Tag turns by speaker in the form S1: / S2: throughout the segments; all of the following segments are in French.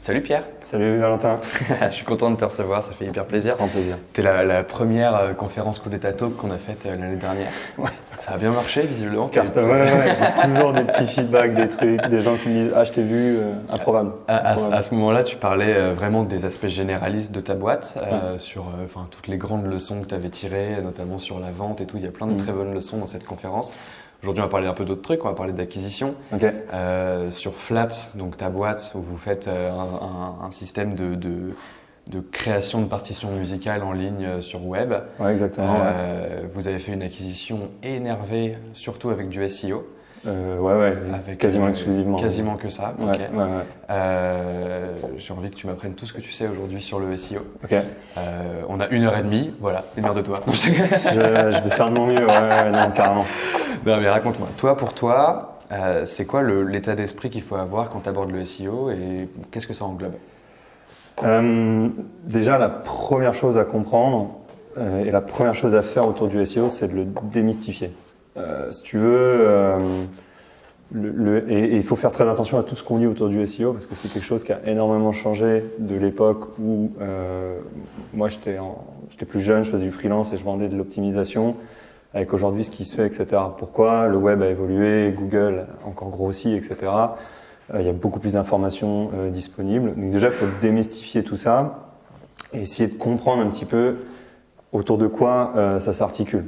S1: Salut Pierre.
S2: Salut Valentin.
S1: Je suis content de te recevoir, ça fait hyper plaisir.
S2: Grand plaisir.
S1: Tu es la première conférence Cool Data Talk qu'on a faite l'année dernière.
S2: Ouais.
S1: Ça a bien marché visiblement.
S2: Ouais, j'ai toujours des petits feedbacks, des trucs, des gens qui me disent « Ah, je t'ai vu, improbable ».
S1: À ce moment-là, tu parlais vraiment des aspects généralistes de ta boîte, sur toutes les grandes leçons que tu avais tirées, notamment sur la vente et tout. Il y a plein de très bonnes leçons dans cette conférence. Aujourd'hui, on va parler un peu d'autres trucs, on va parler d'acquisition.
S2: Okay.
S1: Sur Flat, donc ta boîte, où vous faites un système de création de partitions musicales en ligne sur web.
S2: Ouais, exactement.
S1: Vous avez fait une acquisition énervée, surtout avec du SEO.
S2: Ouais, avec, quasiment exclusivement.
S1: Quasiment que ça,
S2: ouais,
S1: ok.
S2: Ouais.
S1: J'ai envie que tu m'apprennes tout ce que tu sais aujourd'hui sur le SEO.
S2: Ok.
S1: On a 1h30, voilà, démerde-toi.
S2: Je vais faire de mon mieux, non, carrément.
S1: Non mais raconte-moi, pour toi, c'est quoi l'état d'esprit qu'il faut avoir quand tu abordes le SEO et qu'est-ce que ça englobe?
S2: Déjà, la première chose à comprendre et la première chose à faire autour du SEO, c'est de le démystifier. Si tu veux, et il faut faire très attention à tout ce qu'on dit autour du SEO parce que c'est quelque chose qui a énormément changé de l'époque où moi j'étais plus jeune, je faisais du freelance et je vendais de l'optimisation. Avec aujourd'hui ce qui se fait, etc. Pourquoi le web a évolué, Google a encore grossi, etc. Il y a beaucoup plus d'informations disponibles. Donc déjà, il faut démystifier tout ça et essayer de comprendre un petit peu autour de quoi ça s'articule.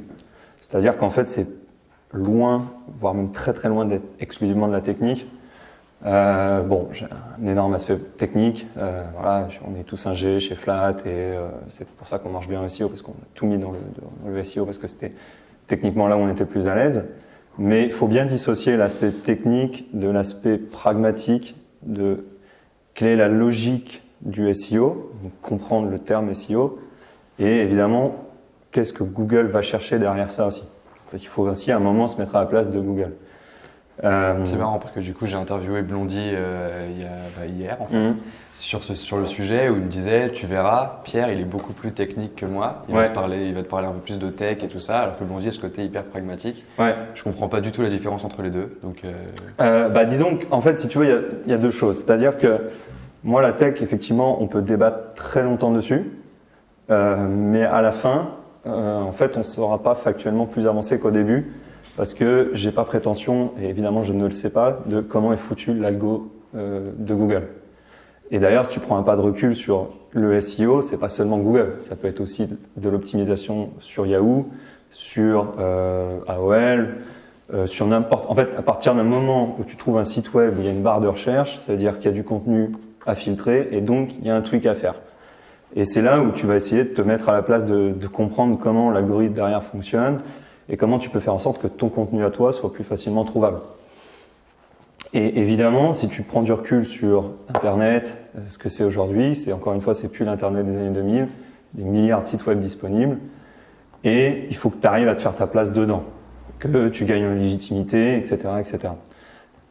S2: C'est-à-dire qu'en fait, c'est loin, voire même très très loin d'être exclusivement de la technique. J'ai un énorme aspect technique. Voilà, on est tous ingé chez Flat et c'est pour ça qu'on marche bien au SEO parce qu'on a tout mis dans le SEO parce que c'était techniquement là où on était plus à l'aise. Mais il faut bien dissocier l'aspect technique de l'aspect pragmatique de quelle est la logique du SEO, donc comprendre le terme SEO et évidemment qu'est-ce que Google va chercher derrière ça aussi. Il faut aussi à un moment se mettre à la place de Google.
S1: C'est marrant parce que du coup j'ai interviewé Blondie hier en fait, sur le sujet où il me disait tu verras Pierre il est beaucoup plus technique que moi, il va te parler un peu plus de tech et tout ça alors que Blondie a ce côté hyper pragmatique. Ouais. Je comprends pas du tout la différence entre les deux donc.
S2: Disons qu'en fait si tu veux il y a deux choses, c'est-à-dire que moi la tech effectivement on peut débattre très longtemps dessus mais à la fin en fait on ne sera pas factuellement plus avancé qu'au début. Parce que j'ai pas prétention, et évidemment je ne le sais pas, de comment est foutu l'algo de Google. Et d'ailleurs, si tu prends un pas de recul sur le SEO, c'est pas seulement Google, ça peut être aussi de l'optimisation sur Yahoo, sur AOL, sur n'importe. En fait, à partir d'un moment où tu trouves un site web où il y a une barre de recherche, ça veut dire qu'il y a du contenu à filtrer et donc il y a un tweak à faire. Et c'est là où tu vas essayer de te mettre à la place de comprendre comment l'algorithme derrière fonctionne. Et comment tu peux faire en sorte que ton contenu à toi soit plus facilement trouvable. Et évidemment, si tu prends du recul sur Internet, ce que c'est aujourd'hui, c'est encore une fois, c'est plus l'Internet des années 2000, des milliards de sites web disponibles, et il faut que tu arrives à te faire ta place dedans, que tu gagnes en légitimité, etc., etc.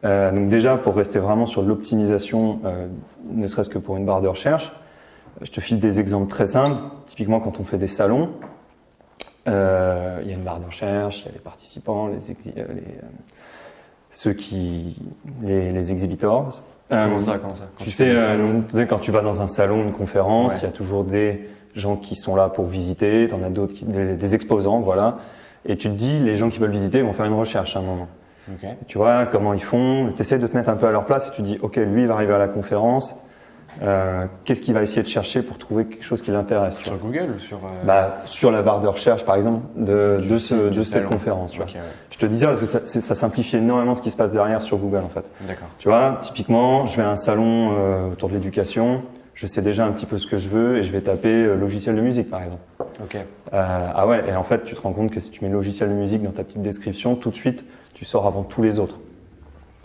S2: Donc déjà, pour rester vraiment sur l'optimisation, ne serait-ce que pour une barre de recherche, je te file des exemples très simples. Typiquement, quand on fait des salons, il y a une barre de recherche, il y a les participants, les exhibitors.
S1: Comment ça
S2: tu sais, quand tu vas dans un salon, une conférence, il y a toujours des gens qui sont là pour visiter, t'en as d'autres, des exposants, voilà. Et tu te dis, les gens qui veulent visiter vont faire une recherche à un moment. Okay. Tu vois comment ils font, tu essaies de te mettre un peu à leur place et tu dis, ok, lui il va arriver à la conférence. Qu'est-ce qu'il va essayer de chercher pour trouver quelque chose qui l'intéresse
S1: sur Google ou sur
S2: sur la barre de recherche par exemple de cette conférence. Okay, Je te disais parce que ça simplifie énormément ce qui se passe derrière sur Google en fait.
S1: D'accord.
S2: Tu vois, typiquement, je vais à un salon autour de l'éducation, je sais déjà un petit peu ce que je veux et je vais taper logiciel de musique par exemple.
S1: Ok.
S2: Et en fait tu te rends compte que si tu mets logiciel de musique dans ta petite description, tout de suite tu sors avant tous les autres.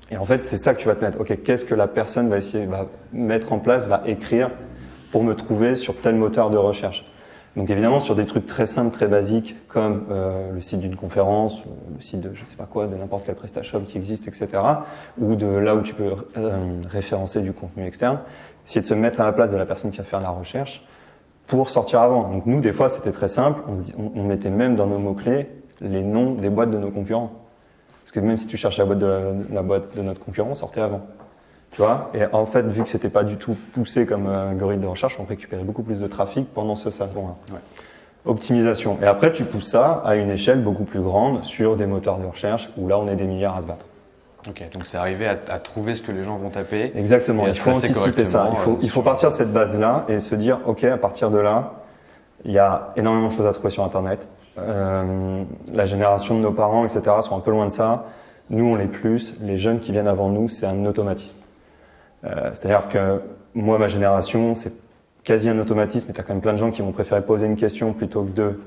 S2: Et en fait, c'est ça que tu vas te mettre. Ok, qu'est-ce que la personne va mettre en place, va écrire pour me trouver sur tel moteur de recherche. Donc évidemment, sur des trucs très simples, très basiques, comme le site d'une conférence, le site de je sais pas quoi, de n'importe quel PrestaShop qui existe, etc. Ou de là où tu peux référencer du contenu externe, essayer de se mettre à la place de la personne qui va faire la recherche pour sortir avant. Donc nous, des fois, c'était très simple. On mettait même dans nos mots-clés les noms des boîtes de nos concurrents. Parce que même si tu cherches la boîte de notre concurrent, sortez avant. Tu vois, et en fait, vu que c'était pas du tout poussé comme algorithme de recherche, on récupérait beaucoup plus de trafic pendant ce salon-là.
S1: Ouais.
S2: Optimisation. Et après, tu pousses ça à une échelle beaucoup plus grande sur des moteurs de recherche où là, on est des milliards à se battre.
S1: Ok, donc c'est arriver à trouver ce que les gens vont taper.
S2: Exactement, il faut anticiper ça. Il faut partir de cette base-là et se dire, ok, à partir de là, il y a énormément de choses à trouver sur Internet. La génération de nos parents, etc., sont un peu loin de ça. Nous, on l'est plus. Les jeunes qui viennent avant nous, c'est un automatisme. C'est-à-dire que moi, ma génération, c'est quasi un automatisme, mais tu as quand même plein de gens qui vont préférer poser une question plutôt que de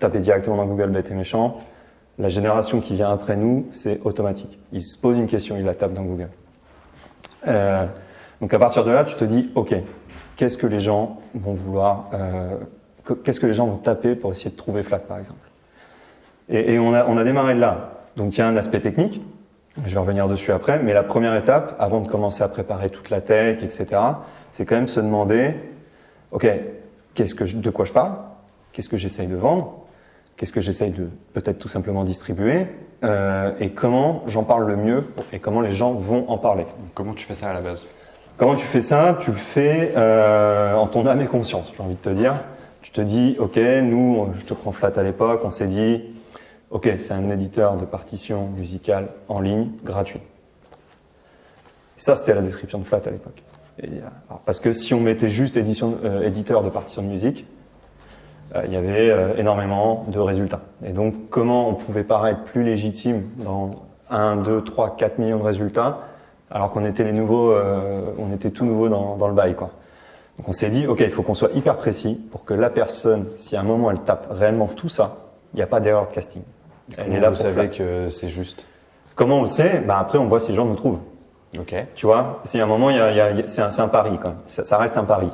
S2: taper directement dans Google bête et méchant. La génération qui vient après nous, c'est automatique. Ils se posent une question, ils la tapent dans Google. Donc à partir de là, tu te dis, ok, qu'est-ce que les gens vont vouloir, qu'est-ce que les gens vont taper pour essayer de trouver flat, par exemple. Et on a démarré de là. Donc il y a un aspect technique. Je vais revenir dessus après, mais la première étape, avant de commencer à préparer toute la tech, etc., c'est quand même se demander, ok, de quoi je parle, qu'est-ce que j'essaye de vendre, qu'est-ce que j'essaye de peut-être tout simplement distribuer, et comment j'en parle le mieux, et comment les gens vont en parler.
S1: Comment tu fais ça à la base?
S2: Comment tu fais ça? Tu le fais en ton âme et conscience, j'ai envie de te dire. Tu te dis, ok, nous, je te prends flat à l'époque, on s'est dit, ok, c'est un éditeur de partitions musicales en ligne, gratuit. Ça, c'était la description de Flat à l'époque. Parce que si on mettait juste éditeur de partitions de musique, il y avait énormément de résultats. Et donc, comment on pouvait paraître plus légitime dans 1, 2, 3, 4 millions de résultats, alors qu'on était les nouveaux, on était tout nouveau dans le bail, quoi. Donc, on s'est dit, ok, il faut qu'on soit hyper précis pour que la personne, si à un moment elle tape réellement tout ça, il n'y a pas d'erreur de casting.
S1: Elle est là. Vous savez que c'est juste.
S2: Comment on le sait? Après, on voit si les gens nous trouvent.
S1: Ok.
S2: Tu vois, si à un moment, c'est un pari, quand même. Ça reste un pari.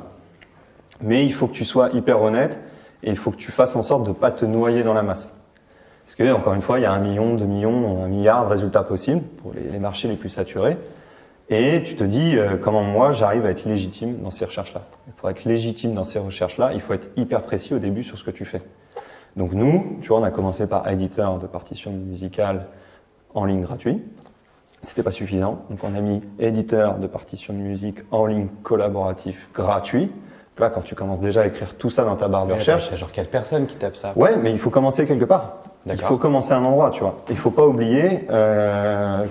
S2: Mais il faut que tu sois hyper honnête et il faut que tu fasses en sorte de ne pas te noyer dans la masse. Parce que, encore une fois, il y a 1 million, 2 millions, 1 milliard de résultats possibles pour les marchés les plus saturés. Et tu te dis, comment moi, j'arrive à être légitime dans ces recherches-là. Pour être légitime dans ces recherches-là, il faut être hyper précis au début sur ce que tu fais. Donc nous, tu vois, on a commencé par éditeur de partitions musicales en ligne gratuit. C'était pas suffisant, donc on a mis éditeur de partitions de musique en ligne collaboratif gratuit. Là, quand tu commences déjà à écrire tout ça dans ta barre de recherche,
S1: t'as genre 4 personnes qui tapent ça.
S2: Ouais, mais il faut commencer quelque part. Il faut commencer à un endroit, tu vois. Il faut pas oublier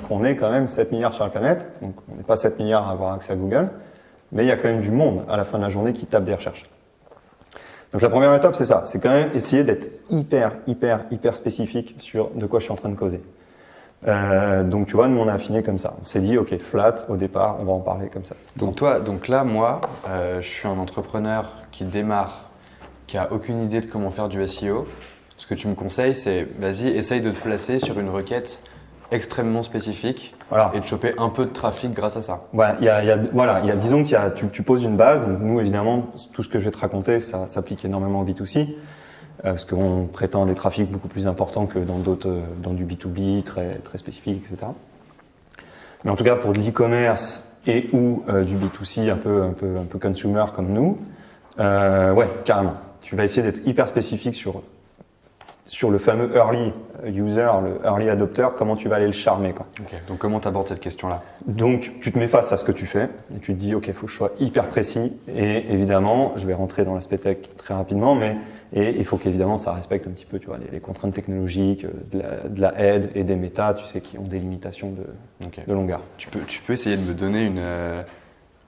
S2: qu'on est quand même 7 milliards sur la planète, donc on n'est pas 7 milliards à avoir accès à Google, mais il y a quand même du monde à la fin de la journée qui tape des recherches. Donc la première étape, c'est ça, c'est quand même essayer d'être hyper spécifique sur de quoi je suis en train de causer. Donc tu vois, nous on a affiné comme ça. On s'est dit, ok, flat, au départ, on va en parler comme ça.
S1: Donc là, moi, je suis un entrepreneur qui démarre, qui a aucune idée de comment faire du SEO. Ce que tu me conseilles, c'est vas-y, essaye de te placer sur une requête extrêmement spécifique et de choper un peu de trafic grâce à ça.
S2: Ouais, disons tu poses une base. Donc nous, évidemment, tout ce que je vais te raconter, ça s'applique énormément au B2C. Parce qu'on prétend des trafics beaucoup plus importants que dans du B2B très spécifique, etc. Mais en tout cas, pour de l'e-commerce et ou du B2C un peu consumer comme nous, ouais, carrément. Tu vas essayer d'être hyper spécifique sur le fameux early user, le early adopter, comment tu vas aller le charmer, quoi.
S1: Ok, donc comment tu abordes cette question-là?
S2: Donc, tu te mets face à ce que tu fais et tu te dis, ok, il faut que je sois hyper précis. Et évidemment, je vais rentrer dans l'aspect tech très rapidement, mais il faut qu'évidemment ça respecte un petit peu, tu vois, les contraintes technologiques, de la aide et des méta, tu sais, qui ont des limitations de longueur.
S1: Tu peux essayer de me donner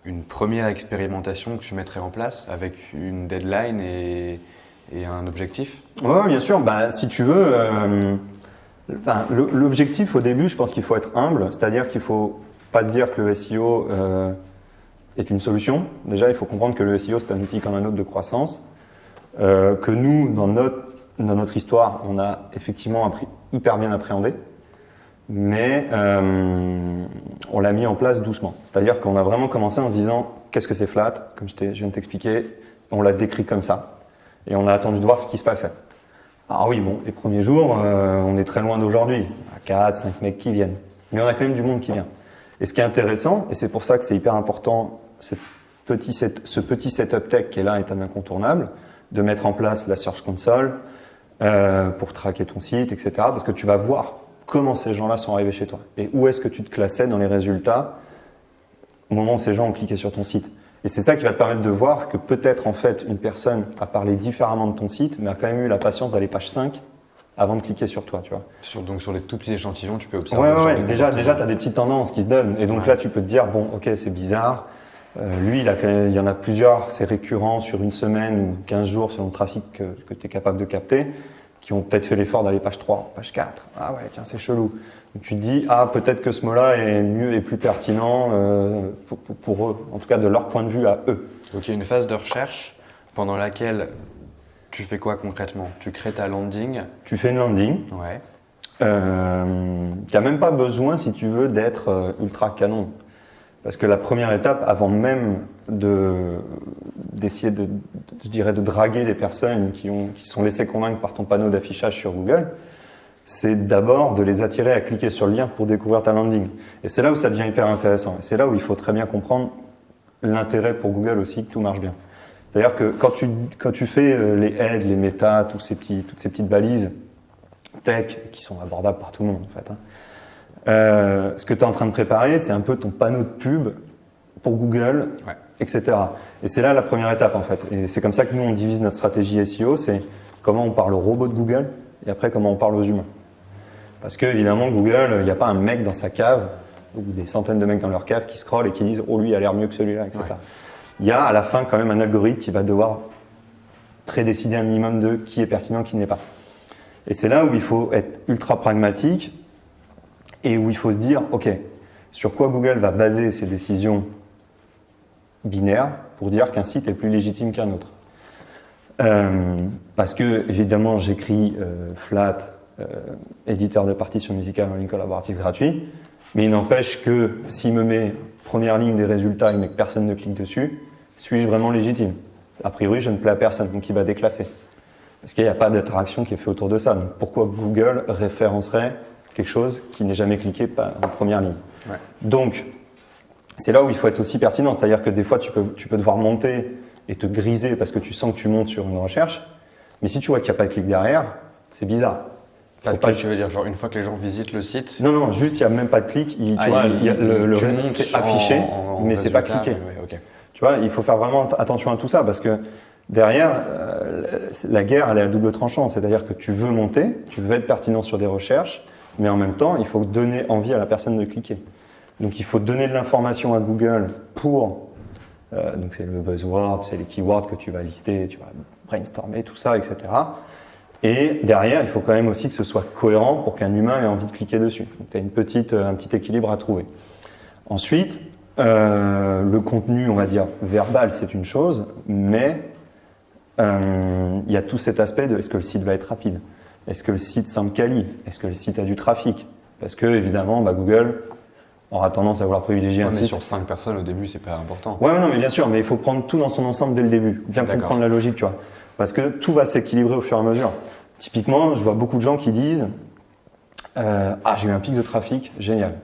S1: une première expérimentation que je mettrais en place avec une deadline et un objectif?
S2: Ouais, bien sûr. Si tu veux, l'objectif au début, je pense qu'il faut être humble, c'est-à-dire qu'il faut pas se dire que le SEO est une solution. Déjà, il faut comprendre que le SEO, c'est un outil comme un autre de croissance, que nous, dans notre histoire, on a effectivement hyper bien appréhendé, mais on l'a mis en place doucement. C'est-à-dire qu'on a vraiment commencé en se disant, qu'est-ce que c'est flat? Comme je viens de t'expliquer, on l'a décrit comme ça. Et on a attendu de voir ce qui se passait. Alors oui, bon, les premiers jours, on est très loin d'aujourd'hui. Il y a 4, 5 mecs qui viennent. Mais on a quand même du monde qui vient. Et ce qui est intéressant, et c'est pour ça que c'est hyper important, ce petit setup tech qui est là est un incontournable, de mettre en place la Search Console pour traquer ton site, etc. Parce que tu vas voir comment ces gens-là sont arrivés chez toi. Et où est-ce que tu te classais dans les résultats au moment où ces gens ont cliqué sur ton site. Et c'est ça qui va te permettre de voir que peut-être en fait une personne a parlé différemment de ton site, mais a quand même eu la patience d'aller page 5 avant de cliquer sur toi, tu vois.
S1: Donc sur les tout petits échantillons, tu peux observer.
S2: Ouais. Déjà, tu as des petites tendances qui se donnent. Et donc là, tu peux te dire, bon, ok, c'est bizarre. Lui, il y en a plusieurs, c'est récurrent sur une semaine ou 15 jours selon le trafic que tu es capable de capter, qui ont peut-être fait l'effort d'aller page 3, page 4. Ah ouais, tiens, c'est chelou. Donc tu te dis, peut-être que ce mot-là est mieux et plus pertinent pour eux, en tout cas de leur point de vue à eux.
S1: Donc il y a une phase de recherche pendant laquelle tu fais quoi concrètement? Tu crées ta landing.
S2: Tu fais une landing.
S1: Ouais.
S2: Tu n'as même pas besoin, si tu veux, d'être ultra canon. Parce que la première étape, avant même d'essayer de draguer les personnes qui sont laissées convaincre par ton panneau d'affichage sur Google, c'est d'abord de les attirer à cliquer sur le lien pour découvrir ta landing. Et c'est là où ça devient hyper intéressant. Et c'est là où il faut très bien comprendre l'intérêt pour Google aussi que tout marche bien. C'est-à-dire que quand tu fais les heads, les méta, toutes ces petites balises tech qui sont abordables par tout le monde en fait, ce que tu es en train de préparer, c'est un peu ton panneau de pub pour Google, etc. Et c'est là la première étape en fait. Et c'est comme ça que nous on divise notre stratégie SEO, c'est comment on parle aux robots de Google et après comment on parle aux humains. Parce que évidemment Google, il n'y a pas un mec dans sa cave ou des centaines de mecs dans leur cave qui scrollent et qui disent oh lui il a l'air mieux que celui-là, etc. Ouais. Il y a à la fin quand même un algorithme qui va devoir prédécider un minimum de qui est pertinent, qui n'est pas. Et c'est là où il faut être ultra pragmatique et où il faut se dire, ok, sur quoi Google va baser ses décisions binaires pour dire qu'un site est plus légitime qu'un autre. Parce que, évidemment, j'écris flat, éditeur de partitions musicales en ligne collaborative gratuit, mais il n'empêche que s'il me met première ligne des résultats mais que personne ne clique dessus, suis-je vraiment légitime? A priori, je ne plais à personne, donc il va déclasser. Parce qu'il n'y a pas d'interaction qui est faite autour de ça. Donc pourquoi Google référencerait quelque chose qui n'est jamais cliqué en première ligne? Ouais. Donc, c'est là où il faut être aussi pertinent. C'est-à-dire que des fois, tu peux devoir monter et te griser parce que tu sens que tu montes sur une recherche. Mais si tu vois qu'il n'y a pas de clic derrière, c'est bizarre.
S1: Pas de clic, tu veux dire genre une fois que les gens visitent le site?
S2: Non, juste il n'y a même pas de clic. C'est affiché, mais c'est pas cliqué.
S1: Ouais, okay.
S2: Tu vois, il faut faire vraiment attention à tout ça parce que derrière, la guerre, elle est à double tranchant. C'est-à-dire que tu veux monter, tu veux être pertinent sur des recherches, mais en même temps, il faut donner envie à la personne de cliquer. Donc, il faut donner de l'information à Google pour... donc, c'est le buzzword, c'est les keywords que tu vas lister, tu vas brainstormer, tout ça, etc. Et derrière, il faut quand même aussi que ce soit cohérent pour qu'un humain ait envie de cliquer dessus. Donc, tu as un petit équilibre à trouver. Ensuite, le contenu, on va dire, verbal, c'est une chose, mais il y a tout cet aspect de est-ce que le site va être rapide? Est-ce que le site semble quali? Est-ce que le site a du trafic? Parce que, évidemment, Google aura tendance à vouloir privilégier un site.
S1: Sur 5 personnes au début, c'est pas important.
S2: Ouais, non, mais bien sûr, mais il faut prendre tout dans son ensemble dès le début. Bien comprendre la logique, tu vois. Parce que tout va s'équilibrer au fur et à mesure. Typiquement, je vois beaucoup de gens qui disent j'ai eu un pic de trafic, génial.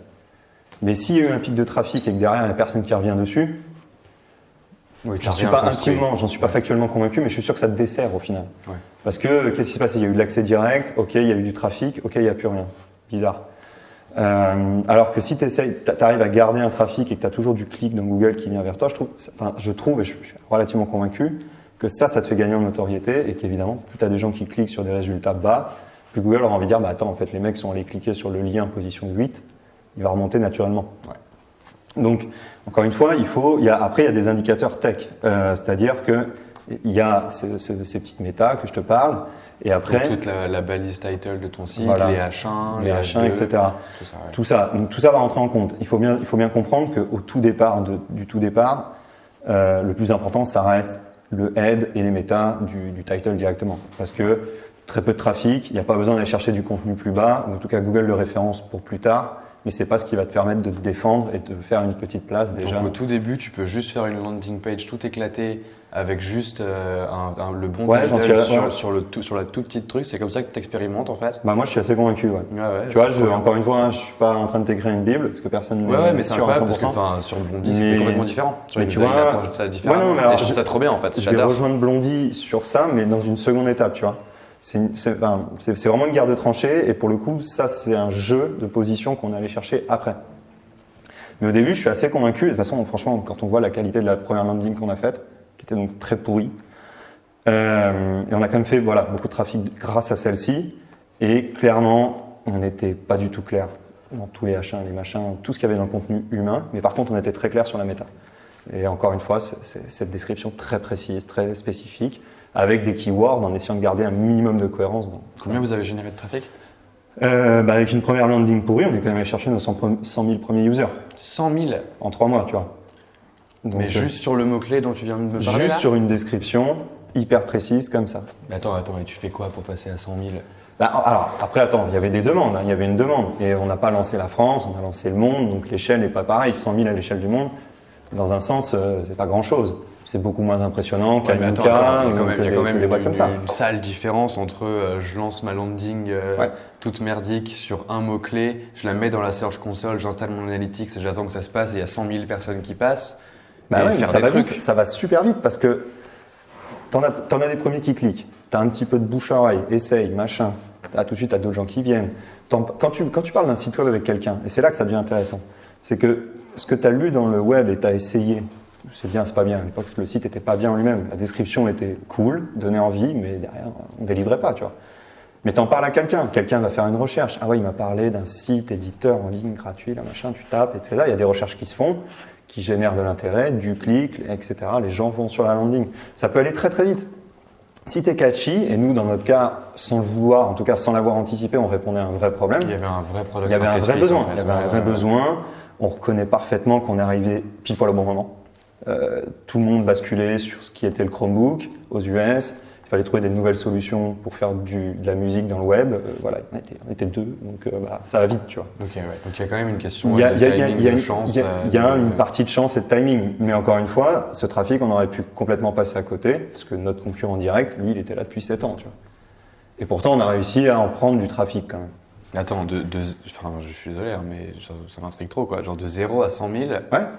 S2: Mais s'il y a eu un pic de trafic et que derrière, il n'y a personne qui revient dessus, j'en suis pas factuellement convaincu, mais je suis sûr que ça te dessert au final. Ouais. Parce que, qu'est-ce qui s'est passé? Il y a eu de l'accès direct, ok, il y a eu du trafic, ok, il n'y a plus rien. Bizarre. Alors que si tu arrives à garder un trafic et que tu as toujours du clic dans Google qui vient vers toi, je trouve, et je suis relativement convaincu, que ça te fait gagner en notoriété et qu'évidemment, plus tu as des gens qui cliquent sur des résultats bas, plus Google aura envie de dire, attends, en fait, les mecs sont allés cliquer sur le lien position 8, il va remonter naturellement. Ouais. Donc, encore une fois, après, il y a des indicateurs tech, c'est-à-dire qu'il y a ces petites méta que je te parle, et après...
S1: Donc, toute la balise title de ton site, voilà, les H1,
S2: les H1, etc. Tout ça va rentrer en compte. Il faut bien comprendre qu'au tout départ, le plus important, ça reste le head et les méta du title directement. Parce que très peu de trafic, il n'y a pas besoin d'aller chercher du contenu plus bas, ou en tout cas Google le référence pour plus tard, mais c'est pas ce qui va te permettre de te défendre et de faire une petite place déjà.
S1: Donc au tout début, tu peux juste faire une landing page tout éclatée avec juste le bon title sur la toute petite truc. C'est comme ça que tu expérimentes en fait.
S2: Moi je suis assez convaincu. Ouais. Tu vois, encore une fois, je suis pas en train de t'écrire une bible parce que personne
S1: ne mais c'est incroyable parce que sur Blondie c'était complètement différent.
S2: Mais tu vois, il approche ça différemment.
S1: Et je trouve ça trop bien en fait.
S2: Je vais rejoindre Blondie sur ça, mais dans une seconde étape, tu vois. C'est vraiment une guerre de tranchées et pour le coup, ça c'est un jeu de position qu'on allait chercher après. Mais au début, je suis assez convaincu. De toute façon, franchement, quand on voit la qualité de la première landing qu'on a faite, qui était donc très pourrie, et on a quand même fait beaucoup de trafic grâce à celle-ci. Et clairement, on n'était pas du tout clair dans tous les H1, les machins, tout ce qu'il y avait dans le contenu humain. Mais par contre, on était très clair sur la méta. Et encore une fois, c'est cette description très précise, très spécifique, avec des keywords en essayant de garder un minimum de cohérence.
S1: Combien vous avez généré de trafic?
S2: Avec une première landing pourrie, on est quand même allé chercher nos 100 000 premiers users.
S1: 100 000
S2: en 3 mois, tu vois. Donc,
S1: mais juste sur le mot-clé dont tu viens de me parler
S2: juste
S1: là
S2: sur une description hyper précise comme ça.
S1: Mais attends, et tu fais quoi pour passer à 100 000?
S2: Alors, après, attends, il y avait des demandes, il y avait une demande. Et on n'a pas lancé la France, on a lancé le monde, donc l'échelle n'est pas pareille. 100 000 à l'échelle du monde, dans un sens, c'est pas grand-chose. C'est beaucoup moins impressionnant qu'à Yuka,
S1: il y a quand même
S2: des boîtes comme ça.
S1: Une sale différence entre je lance ma landing toute merdique sur un mot-clé, je la mets dans la Search Console, j'installe mon Analytics et j'attends que ça se passe et il y a 100 000 personnes qui passent.
S2: Ça va vite, ça va super vite parce que t'en as des premiers qui cliquent, t'as un petit peu de bouche à oreille, essaye, machin, tout de suite t'as d'autres gens qui viennent. Quand tu parles d'un site web avec quelqu'un, et c'est là que ça devient intéressant, c'est que ce que tu as lu dans le web et tu as essayé, c'est bien, c'est pas bien. À l'époque, le site n'était pas bien en lui-même. La description était cool, donnait envie, mais derrière, on ne délivrait pas, tu vois. Mais tu en parles à quelqu'un. Quelqu'un va faire une recherche. Ah ouais, il m'a parlé d'un site éditeur en ligne gratuit, là, machin, tu tapes, etc. Il y a des recherches qui se font, qui génèrent de l'intérêt, du clic, etc. Les gens vont sur la landing. Ça peut aller très très vite. Si tu es catchy, et nous, dans notre cas, sans le vouloir, en tout cas sans l'avoir anticipé, on répondait à un vrai problème.
S1: Il y avait un vrai product.
S2: Il y avait un vrai besoin.
S1: En fait.
S2: Il y avait un vrai besoin. On reconnaît parfaitement qu'on est arrivé pile poil au bon moment. Tout le monde basculait sur ce qui était le Chromebook aux US. Il fallait trouver des nouvelles solutions pour faire de la musique dans le web. Voilà, on était deux, donc ça va vite, tu vois.
S1: Ok, ouais. Donc il y a quand même une question de timing, de chance.
S2: Il y a une partie de chance et de timing. Mais encore une fois, ce trafic, on aurait pu complètement passer à côté, parce que notre concurrent direct, lui, il était là depuis 7 ans, tu vois. Et pourtant, on a réussi à en prendre du trafic quand même.
S1: Attends, je suis désolé, mais ça m'intrigue trop, quoi. Genre de 0 à 100 000,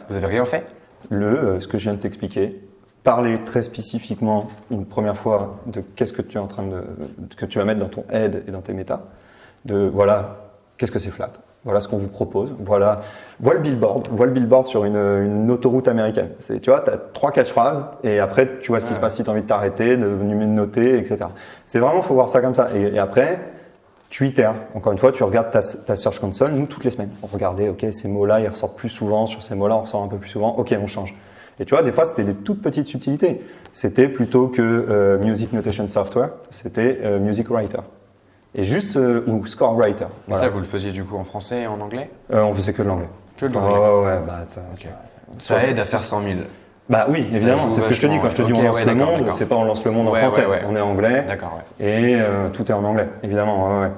S1: vous avez rien fait?
S2: Ce que je viens de t'expliquer, parler très spécifiquement une première fois de qu'est-ce que tu es en train que tu vas mettre dans ton head et dans tes méta, de voilà, qu'est-ce que c'est flat, voilà ce qu'on vous propose, voilà le billboard sur une autoroute américaine. Tu vois, tu as 3-4 phrases et après tu vois ce qui se passe si tu as envie de t'arrêter, de noter, etc. C'est vraiment, faut voir ça comme ça. Et après, tu itères. Encore une fois, tu regardes ta Search Console. Nous, toutes les semaines, on regardait, ok, ces mots-là, ils ressortent plus souvent. Sur ces mots-là, on ressort un peu plus souvent. Ok, on change. Et tu vois, des fois, c'était des toutes petites subtilités. C'était plutôt que Music Notation Software, c'était Music Writer. Et juste, ou Score Writer.
S1: Voilà. Et ça, vous le faisiez du coup en français et en anglais?
S2: On faisait que de l'anglais.
S1: Que de l'anglais?
S2: Ouais,
S1: okay. Ça aide à faire 100 000.
S2: Bah oui, évidemment, c'est ce que je te dis. Quand je te dis on lance le monde, c'est pas on lance le monde en français, on est anglais.
S1: D'accord,
S2: et tout est en anglais, évidemment.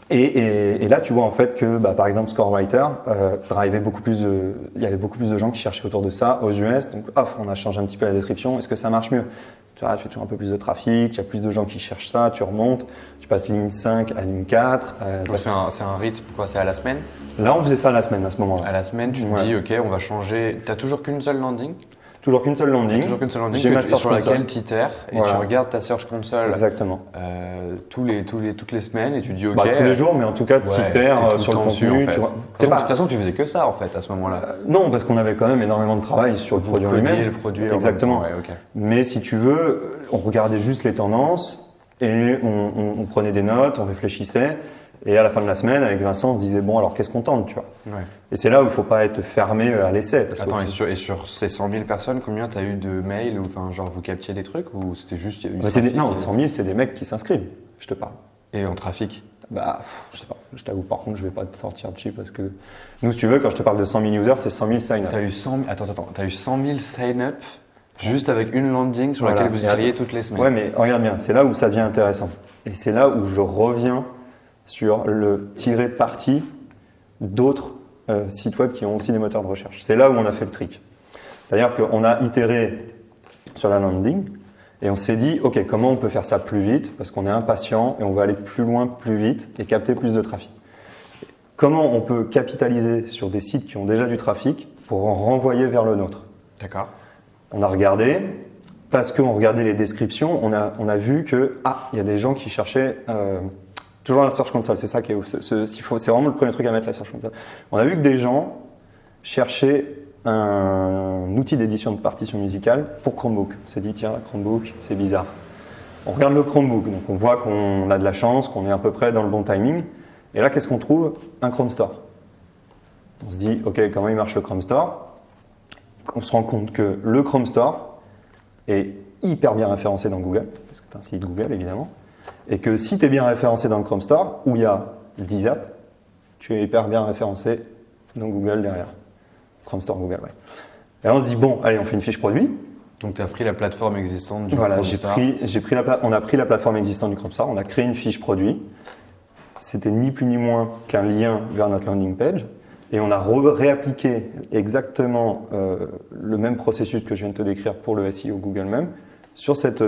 S2: Et là, tu vois en fait que, par exemple, ScoreWriter drivait beaucoup plus il y avait beaucoup plus de gens qui cherchaient autour de ça aux US. Donc, on a changé un petit peu la description. Est-ce que ça marche mieux? Tu vois, tu fais toujours un peu plus de trafic, il y a plus de gens qui cherchent ça, tu remontes, tu passes ligne 5 à ligne 4.
S1: C'est un rythme, quoi, c'est à la semaine?
S2: Là, on faisait ça à la semaine, à ce moment-là.
S1: À la semaine, tu te dis, ok, on va changer. Tu n'as toujours qu'une seule landing?
S2: Toujours qu'une seule landing.
S1: Sur laquelle tu itères et tu regardes ta Search Console.
S2: Exactement.
S1: Toutes les semaines et tu dis, ok.
S2: Tous les jours, mais en tout cas, tu itères sur le contenu.
S1: De toute façon, tu faisais que ça, en fait, à ce moment-là.
S2: Non, parce qu'on avait quand même énormément de travail sur le produit lui-même.
S1: Le produit.
S2: Exactement.
S1: Okay.
S2: Mais si tu veux, on regardait juste les tendances et on prenait des notes, on réfléchissait. Et à la fin de la semaine, avec Vincent, on se disait, bon, alors qu'est-ce qu'on tente, tu vois. Et c'est là où il ne faut pas être fermé à l'essai.
S1: Attends, et sur ces 100 000 personnes, combien tu as eu de mails ou genre vous captiez des trucs ou c'était juste.
S2: Non, 100 000, c'est des mecs qui s'inscrivent, je te parle.
S1: Et en trafic?
S2: Je sais pas. Je t'avoue, par contre, je vais pas te sortir de chiffre parce que nous, si tu veux, quand je te parle de 100 000 users, c'est 100 000 sign-up.
S1: T'as eu 100 000 sign-up juste avec une landing sur laquelle vous travaillez toutes les semaines.
S2: Ouais, mais regarde bien, c'est là où ça devient intéressant. Et c'est là où je reviens sur le tirer parti d'autres sites web qui ont aussi des moteurs de recherche. C'est là où on a fait le trick. C'est-à-dire qu'on a itéré sur la landing et on s'est dit, ok, comment on peut faire ça plus vite parce qu'on est impatient et on veut aller plus loin, plus vite et capter plus de trafic. Comment on peut capitaliser sur des sites qui ont déjà du trafic pour en renvoyer vers le nôtre?
S1: D'accord.
S2: On a regardé, parce qu'on regardait les descriptions, on a vu que il y a des gens qui cherchaient Toujours la Search Console, c'est ça qui est ouf. C'est vraiment le premier truc à mettre, la Search Console. On a vu que des gens cherchaient un outil d'édition de partition musicale pour Chromebook. On s'est dit, tiens, Chromebook, c'est bizarre. On regarde le Chromebook, donc on voit qu'on a de la chance, qu'on est à peu près dans le bon timing. Et là, qu'est-ce qu'on trouve? Un Chrome Store. On se dit, ok, comment il marche le Chrome Store? On se rend compte que le Chrome Store est hyper bien référencé dans Google, parce que c'est un site Google évidemment, et que si tu es bien référencé dans le Chrome Store, où il y a 10 apps, tu es hyper bien référencé dans Google derrière. Chrome Store Google, ouais. Et là, on se dit, bon, allez, on fait une fiche produit.
S1: Donc tu as pris la plateforme existante du Chrome Store.
S2: On a pris la plateforme existante du Chrome Store, on a créé une fiche produit. C'était ni plus ni moins qu'un lien vers notre landing page. Et on a réappliqué exactement le même processus que je viens de te décrire pour le SEO Google même sur cette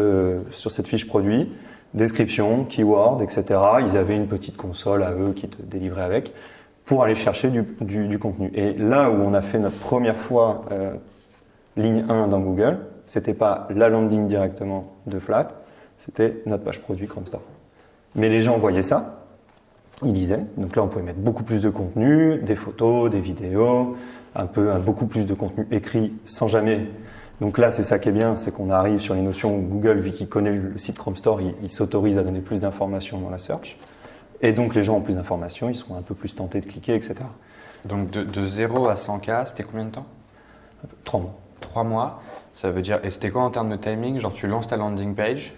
S2: fiche produit, description, keyword, etc. Ils avaient une petite console à eux qui te délivrait avec pour aller chercher du contenu. Et là où on a fait notre première fois ligne 1 dans Google, c'était pas la landing directement de Flat, c'était notre page produit Chrome Store. Mais les gens voyaient ça. Il disait, donc là on pouvait mettre beaucoup plus de contenu, des photos, des vidéos, beaucoup plus de contenu écrit sans jamais. Donc là c'est ça qui est bien, c'est qu'on arrive sur les notions où Google, vu qu'il connaît le site Chrome Store, il s'autorise à donner plus d'informations dans la search. Et donc les gens ont plus d'informations, ils sont un peu plus tentés de cliquer, etc.
S1: Donc de 0 à 100K, c'était combien de temps?
S2: 3 mois.
S1: 3 mois, ça veut dire, et c'était quoi en termes de timing? Genre tu lances ta landing page,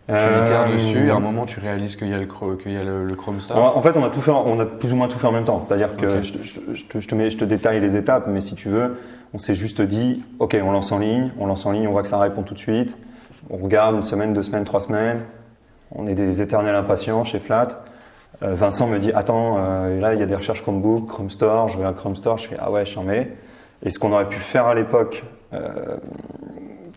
S1: tu itéres dessus, et à un moment tu réalises qu'il y a le Chrome Store.
S2: En fait, on a plus ou moins tout fait en même temps. C'est-à-dire que
S1: okay.
S2: je te détaille les étapes, mais si tu veux, on s'est juste dit, ok, on lance en ligne, on voit que ça répond tout de suite. On regarde 1 semaine, 2 semaines, 3 semaines. On est des éternels impatients chez Flat. Vincent me dit, attends, là il y a des recherches Chromebook, Chrome Store. Je regarde Chrome Store, je fais, ah ouais, j'en mets. Et ce qu'on aurait pu faire à l'époque,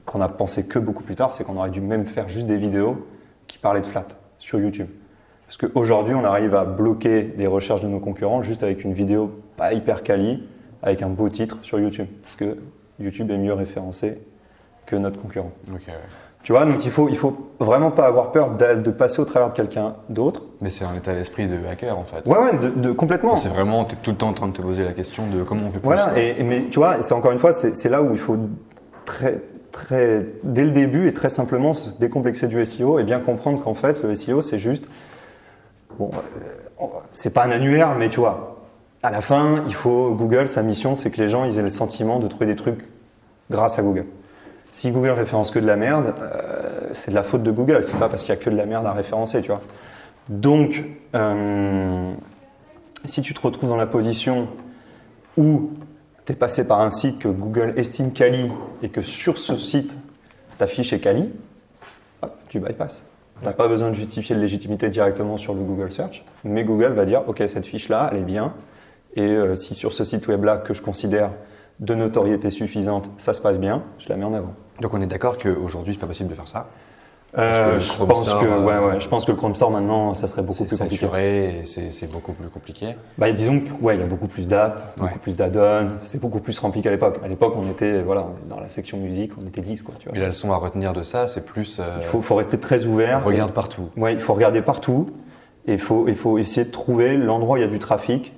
S2: qu'on a pensé que beaucoup plus tard, c'est qu'on aurait dû même faire juste des vidéos qui parlaient de Flat sur YouTube. Parce qu'aujourd'hui, on arrive à bloquer les recherches de nos concurrents juste avec une vidéo pas hyper quali, avec un beau titre sur YouTube. Parce que YouTube est mieux référencé que notre concurrent.
S1: Okay, ouais.
S2: Tu vois, donc il faut vraiment pas avoir peur de passer au travers de quelqu'un d'autre.
S1: Mais c'est un état d'esprit de hacker en fait.
S2: Ouais, complètement.
S1: C'est vraiment, tu es tout le temps en train de te poser la question de comment on fait plus.
S2: Voilà, mais tu vois, c'est encore une fois, c'est là où il faut dès le début et très simplement se décomplexer du SEO et bien comprendre qu'en fait le SEO c'est juste, c'est pas un annuaire, mais tu vois, à la fin Google, sa mission c'est que les gens ils aient le sentiment de trouver des trucs grâce à Google. Si Google référence que de la merde, c'est de la faute de Google, c'est pas parce qu'il y a que de la merde à référencer, tu vois. Donc si tu te retrouves dans la position où tu es passé par un site que Google estime quali et que sur ce site, ta fiche est quali, hop, tu bypasses. Tu n'as pas besoin de justifier de légitimité directement sur le Google Search, mais Google va dire, ok, cette fiche-là, elle est bien, et si sur ce site web-là que je considère de notoriété suffisante, ça se passe bien, je la mets en avant.
S1: Donc on est d'accord qu'aujourd'hui, c'est pas possible de faire ça?
S2: Je pense que le Chrome Store maintenant, ça serait beaucoup plus compliqué.
S1: C'est beaucoup plus compliqué.
S2: Disons qu'il y a beaucoup plus d'apps, beaucoup plus d'add-ons, c'est beaucoup plus rempli qu'à l'époque. À l'époque, on était dans la section musique, on était 10 quoi. Tu vois.
S1: Et la leçon à retenir de ça, c'est plus.
S2: Il faut rester très ouvert.
S1: Regarde partout.
S2: Ouais, il faut regarder partout et il faut essayer de trouver l'endroit où il y a du trafic.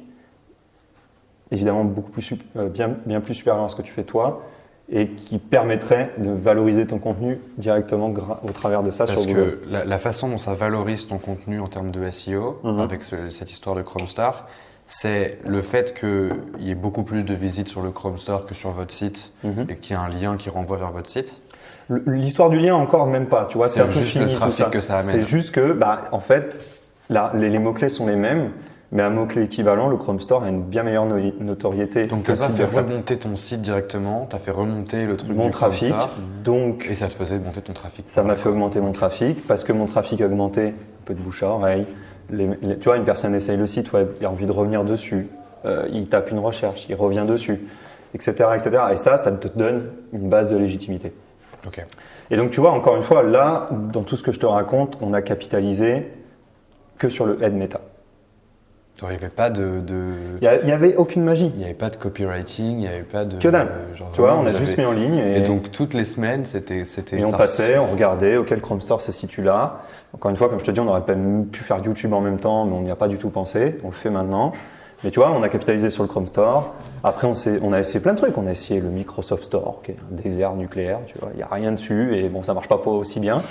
S2: Évidemment, bien plus supérieur à ce que tu fais toi. Et qui permettrait de valoriser ton contenu directement au travers de ça sur Google.
S1: Parce que la façon dont ça valorise ton contenu en termes de SEO, avec cette histoire de Chrome Store, c'est le fait qu'il y ait beaucoup plus de visites sur le Chrome Store que sur votre site et qu'il y ait un lien qui renvoie vers votre site.
S2: L'histoire du lien encore même pas, tu vois, c'est un peu
S1: juste
S2: fini,
S1: le trafic que ça amène.
S2: C'est juste que, en fait, là, les mots-clés sont les mêmes. Mais un mot-clé équivalent, le Chrome Store a une bien meilleure notoriété.
S1: Donc tu n'as pas fait remonter ton site directement, tu as fait remonter le truc
S2: mon
S1: du
S2: trafic,
S1: Chrome Store,
S2: donc
S1: et ça te faisait monter ton trafic.
S2: Ça m'a fait augmenter mon trafic, parce que mon trafic a augmenté, un peu de bouche à oreille. Tu vois, une personne essaye le site web, il a envie de revenir dessus, il tape une recherche, il revient dessus, etc. etc. Et ça te donne une base de légitimité.
S1: Okay.
S2: Et donc tu vois, encore une fois, là, dans tout ce que je te raconte, on a capitalisé que sur le head meta.
S1: Il n'y avait pas
S2: Il n'y avait aucune magie.
S1: Il n'y avait pas de copywriting, il n'y avait pas de...
S2: Que dalle.
S1: Genre,
S2: tu vois, on a juste mis en ligne.
S1: Et donc, toutes les semaines, c'était
S2: et on passait, on regardait, OK, le Chrome Store se situe là. Encore une fois, comme je te dis, on aurait pas pu faire YouTube en même temps, mais on n'y a pas du tout pensé. On le fait maintenant. Mais tu vois, on a capitalisé sur le Chrome Store. Après, on a essayé plein de trucs. On a essayé le Microsoft Store, qui est un désert nucléaire. Tu vois, il n'y a rien dessus et bon, ça marche pas aussi bien.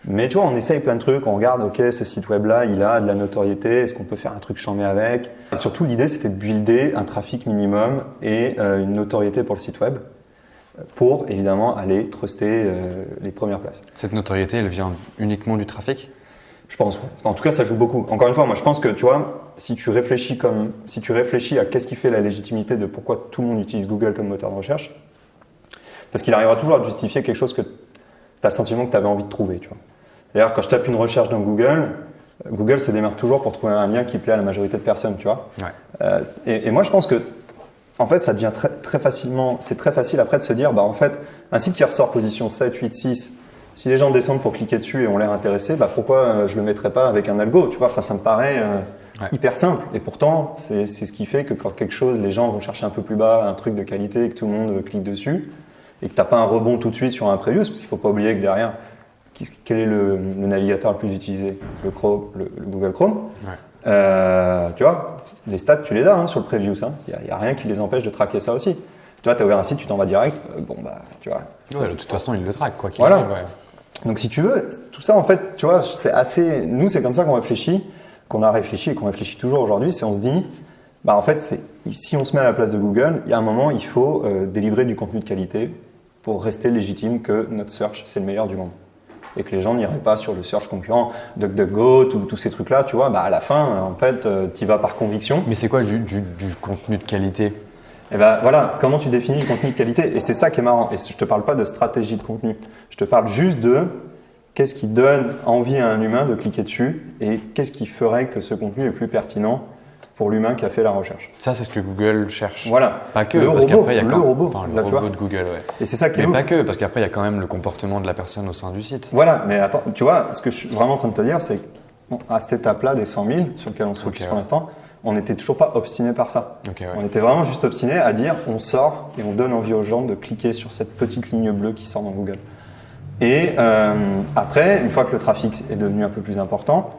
S2: Mais tu vois, on essaye plein de trucs. On regarde, OK, ce site web-là, il a de la notoriété. Est-ce qu'on peut faire un truc chambé avec? Et surtout, l'idée, c'était de builder un trafic minimum et une notoriété pour le site web pour, évidemment, aller truster les premières places.
S1: Cette notoriété, elle vient uniquement du trafic?
S2: Je pense, ouais. En tout cas, ça joue beaucoup. Encore une fois, moi, je pense que, tu vois, si tu réfléchis à qu'est-ce qui fait la légitimité de pourquoi tout le monde utilise Google comme moteur de recherche, parce qu'il arrivera toujours à justifier quelque chose que tu as le sentiment que tu avais envie de trouver, tu vois. D'ailleurs, quand je tape une recherche dans Google, Google se démarque toujours pour trouver un lien qui plaît à la majorité de personnes, tu vois.
S1: Ouais.
S2: Et moi, je pense que, en fait, ça devient très facilement, c'est très facile après de se dire, bah, en fait, un site qui ressort position 7, 8, 6, si les gens descendent pour cliquer dessus et ont l'air intéressés, bah pourquoi je le mettrais pas avec un algo, tu vois? Enfin, ça me paraît hyper simple. Et pourtant, c'est ce qui fait que quand quelque chose, les gens vont chercher un peu plus bas, un truc de qualité, et que tout le monde clique dessus, et que t'as pas un rebond tout de suite sur un preview, parce qu'il faut pas oublier que derrière, quel est le navigateur le plus utilisé? Le Google Chrome.
S1: Ouais.
S2: Tu vois, les stats, tu les as sur le preview, ça. Il y a rien qui les empêche de traquer ça aussi. Tu vois, tu as ouvert un site, tu t'en vas direct, bon bah, tu vois.
S1: Ouais, de toute façon, ils le traquent, quoi qu'il
S2: voilà.
S1: arrive. Ouais.
S2: Donc si tu veux, tout ça en fait, tu vois, c'est assez. Nous, c'est comme ça qu'on réfléchit, qu'on a réfléchi et qu'on réfléchit toujours aujourd'hui. C'est on se dit, bah en fait, si on se met à la place de Google, il y a un moment, il faut délivrer du contenu de qualité pour rester légitime que notre search c'est le meilleur du monde et que les gens n'iraient pas sur le search concurrent, DuckDuckGo, tous ces trucs-là, tu vois. Bah à la fin, en fait, tu y vas par conviction.
S1: Mais c'est quoi du contenu de qualité?
S2: Et ben voilà, comment tu définis le contenu de qualité? Et c'est ça qui est marrant. Et je te parle pas de stratégie de contenu. Je te parle juste de qu'est-ce qui donne envie à un humain de cliquer dessus et qu'est-ce qui ferait que ce contenu est plus pertinent pour l'humain qui a fait la recherche.
S1: Ça, c'est ce que Google cherche.
S2: Voilà.
S1: Pas que, parce qu'après, il y a
S2: le robot
S1: de Google, ouais.
S2: Et c'est ça qui est
S1: Mais
S2: ouf.
S1: pas que, parce qu'après, il y a quand même le comportement de la personne au sein du site.
S2: Voilà, mais attends, tu vois, ce que je suis vraiment en train de te dire, c'est qu'à cette étape-là des 100 000 sur lequel on se focus pour l'instant, on n'était toujours pas obstiné par ça.
S1: Okay, ouais.
S2: On était vraiment juste obstiné à dire on sort et on donne envie aux gens de cliquer sur cette petite ligne bleue qui sort dans Google. Et après, une fois que le trafic est devenu un peu plus important,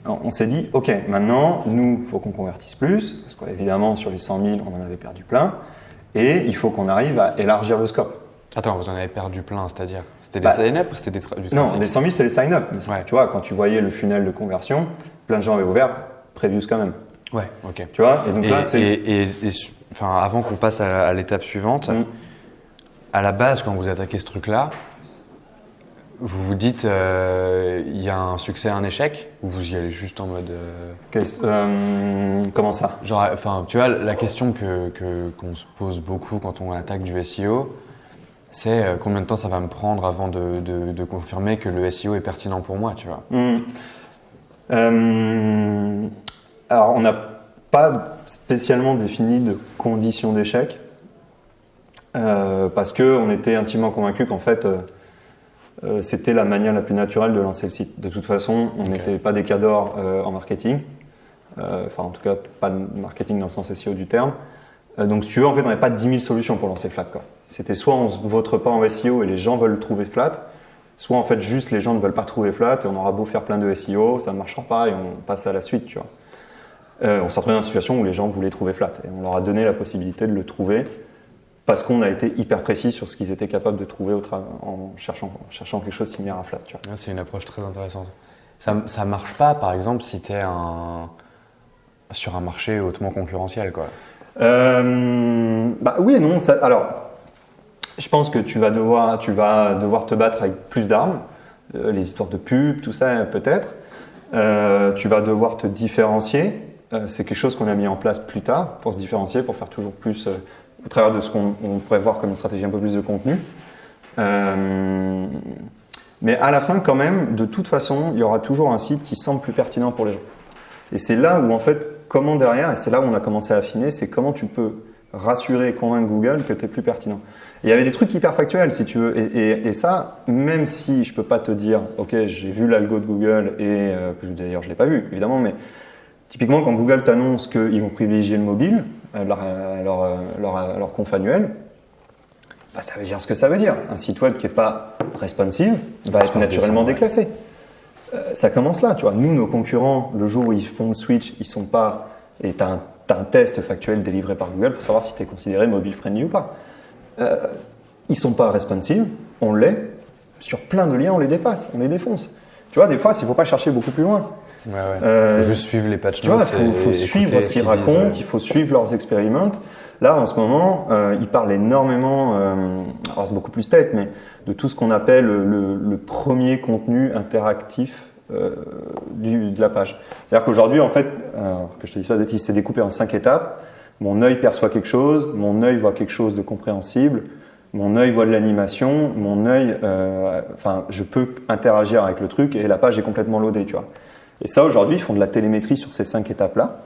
S2: on s'est dit ok, maintenant, nous, il faut qu'on convertisse plus, parce qu'évidemment, sur les 100 000, on en avait perdu plein, et il faut qu'on arrive à élargir le scope.
S1: Attends, vous en avez perdu plein, c'est-à-dire? C'était des sign-up ou c'était du trafic?
S2: Non, les 100 000, c'est les sign-up.
S1: Ouais.
S2: Tu vois, quand tu voyais le funnel de conversion, plein de gens avaient ouvert, previews quand même.
S1: Ouais, ok.
S2: Tu vois, et donc là, c'est.
S1: Enfin, avant qu'on passe à l'étape suivante, à la base, quand vous attaquez ce truc-là, vous vous dites il y a un succès, un échec, ou vous y allez juste en mode.
S2: Comment ça?
S1: Genre, enfin, tu vois, la question qu'on se pose beaucoup quand on attaque du SEO, c'est combien de temps ça va me prendre avant de confirmer que le SEO est pertinent pour moi, tu vois.
S2: Alors, on n'a pas spécialement défini de conditions d'échec parce qu'on était intimement convaincus qu'en fait, c'était la manière la plus naturelle de lancer le site. De toute façon, on n'était pas des cadors en marketing, enfin en tout cas pas de marketing dans le sens SEO du terme. Donc si tu veux, en fait, on n'avait pas 10 000 solutions pour lancer flat, quoi. C'était soit on ne se vote pas en SEO et les gens veulent trouver flat, soit en fait juste les gens ne veulent pas trouver flat et on aura beau faire plein de SEO, ça ne marchera pas et on passe à la suite, tu vois. On s'est retrouvé dans une situation où les gens voulaient trouver flat et on leur a donné la possibilité de le trouver parce qu'on a été hyper précis sur ce qu'ils étaient capables de trouver en cherchant quelque chose similaire à flat, tu vois.
S1: C'est une approche très intéressante. Ça marche pas, par exemple, si tu es sur un marché hautement concurrentiel, quoi.
S2: Bah oui et non. Alors, je pense que tu vas devoir te battre avec plus d'armes, les histoires de pub, tout ça peut-être. Tu vas devoir te différencier. C'est quelque chose qu'on a mis en place plus tard pour se différencier, pour faire toujours plus au travers de ce qu'on pourrait voir comme une stratégie un peu plus de contenu. Mais à la fin, quand même, de toute façon, il y aura toujours un site qui semble plus pertinent pour les gens. Et c'est là où, en fait, comment derrière, et c'est là où on a commencé à affiner, c'est comment tu peux rassurer et convaincre Google que tu es plus pertinent. Et il y avait des trucs hyper factuels, si tu veux. Et ça, même si je peux pas te dire, ok, j'ai vu l'algo de Google et d'ailleurs je l'ai pas vu, évidemment, mais Typiquement, quand Google t'annonce qu'ils vont privilégier le mobile, leur conf annuel, bah, ça veut dire ce que ça veut dire. Un site web qui n'est pas responsive va être naturellement déclassé. Ça commence là, tu vois. Nous, nos concurrents, le jour où ils font le switch, ils sont pas. Et tu as un test factuel délivré par Google pour savoir si tu es considéré mobile friendly ou pas. Ils sont pas responsive, on l'est. Sur plein de liens, on les dépasse, on les défonce. Tu vois, des fois, il ne faut pas chercher beaucoup plus loin.
S1: Il faut juste suivre les patch notes.
S2: Il faut suivre ce qu'ils racontent, il faut suivre leurs expériments. Là, en ce moment, ils parlent énormément, alors c'est beaucoup plus tech, mais de tout ce qu'on appelle le premier contenu interactif de la page. C'est-à-dire qu'aujourd'hui, en fait, que je te dise pas de bêtises, c'est découpé en 5 étapes. Mon œil perçoit quelque chose, mon œil voit quelque chose de compréhensible, mon œil voit de l'animation, mon œil, je peux interagir avec le truc et la page est complètement loadée, tu vois. Et ça, aujourd'hui, ils font de la télémétrie sur ces 5 étapes-là.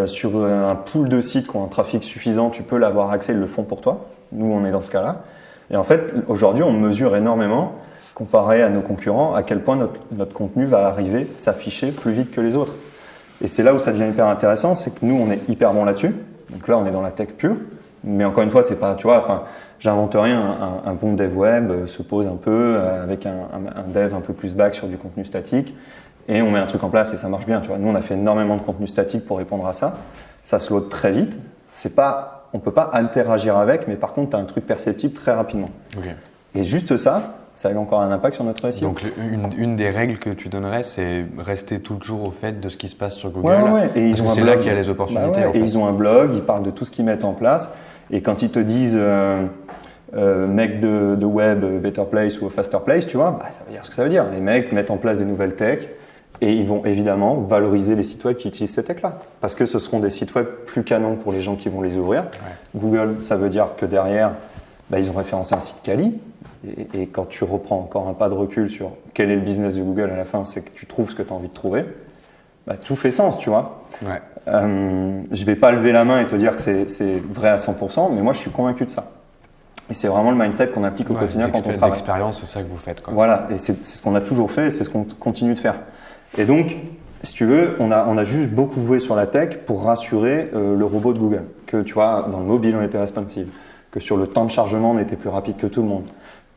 S2: Sur un pool de sites qui ont un trafic suffisant, tu peux l'avoir accès, ils le font pour toi. Nous, on est dans ce cas-là. Et en fait, aujourd'hui, on mesure énormément, comparé à nos concurrents, à quel point notre contenu va arriver, s'afficher plus vite que les autres. Et c'est là où ça devient hyper intéressant, c'est que nous, on est hyper bon là-dessus. Donc là, on est dans la tech pure. Mais encore une fois, c'est pas, tu vois, j'invente rien. Un bon dev web se pose un peu avec un dev un peu plus back sur du contenu statique. Et on met un truc en place et ça marche bien. Tu vois. Nous, on a fait énormément de contenu statique pour répondre à ça. Ça se load très vite. On ne peut pas interagir avec, mais par contre, tu as un truc perceptible très rapidement.
S1: Okay.
S2: Et juste ça a eu encore un impact sur notre SEO.
S1: Donc, une des règles que tu donnerais, c'est rester toujours au fait de ce qui se passe sur Google.
S2: Ouais. Et
S1: c'est là qu'il y a les opportunités.
S2: En fait. Et ils ont un blog, ils parlent de tout ce qu'ils mettent en place. Et quand ils te disent make the web a better place ou a faster place, tu vois, ça veut dire ce que ça veut dire. Les mecs mettent en place des nouvelles techs. Et ils vont évidemment valoriser les sites web qui utilisent ces techs-là. Parce que ce seront des sites web plus canons pour les gens qui vont les ouvrir. Ouais. Google, ça veut dire que derrière, ils ont référencé un site quali. Et quand tu reprends encore un pas de recul sur quel est le business de Google à la fin, c'est que tu trouves ce que tu as envie de trouver. Tout fait sens, tu vois.
S1: Ouais.
S2: Je ne vais pas lever la main et te dire que c'est vrai à 100%, mais moi, je suis convaincu de ça. Et c'est vraiment le mindset qu'on applique au quotidien quand on travaille.
S1: D'expérience, c'est ça que vous faites, quoi.
S2: Voilà, et c'est ce qu'on a toujours fait et c'est ce qu'on continue de faire. Et donc, si tu veux, on a juste beaucoup joué sur la tech pour rassurer le robot de Google. Que tu vois, dans le mobile, on était responsive. Que sur le temps de chargement, on était plus rapide que tout le monde.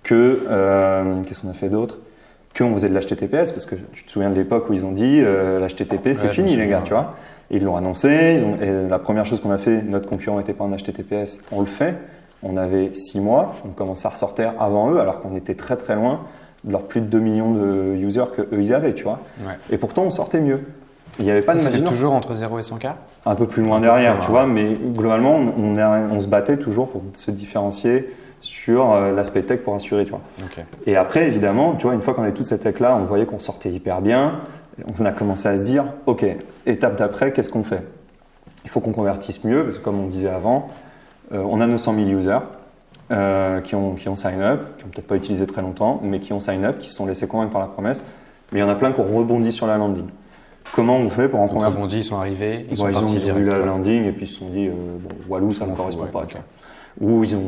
S2: Qu'est-ce qu'on a fait d'autre? Qu'on faisait de l'HTTPS, parce que tu te souviens de l'époque où ils ont dit l'HTTP, c'est fini, les gars, tu vois. Et ils l'ont annoncé. Et la première chose qu'on a fait, notre concurrent n'était pas en HTTPS, on le fait. On avait 6 mois, on commençait à ressortir avant eux, alors qu'on était très très loin de leurs plus de 2 millions de users qu'eux ils avaient, tu vois. Ouais. Et pourtant, on sortait mieux. Il n'y avait pas de
S1: C'était toujours entre 0 et 100K?
S2: Un peu plus loin derrière, tu vois, mais globalement, on se battait toujours pour se différencier sur l'aspect tech pour assurer, tu vois.
S1: Okay.
S2: Et après, évidemment, tu vois, une fois qu'on avait toute cette tech-là, on voyait qu'on sortait hyper bien. On a commencé à se dire, OK, étape d'après, qu'est-ce qu'on fait? Il faut qu'on convertisse mieux, parce que comme on disait avant, on a nos 100 000 users. Qui ont sign up, qui n'ont peut-être pas utilisé très longtemps, mais qui ont sign up, qui se sont laissés convaincre par la promesse. Mais il y en a plein qui ont rebondi sur la landing. Comment on fait pour en convaincre?
S1: Ils ont rebondi, ils sont arrivés, ils sont
S2: partis
S1: direct.
S2: Ils ont vu la landing et puis ils se sont dit Walou, ça ne me correspond pas. Okay. Ou ils ont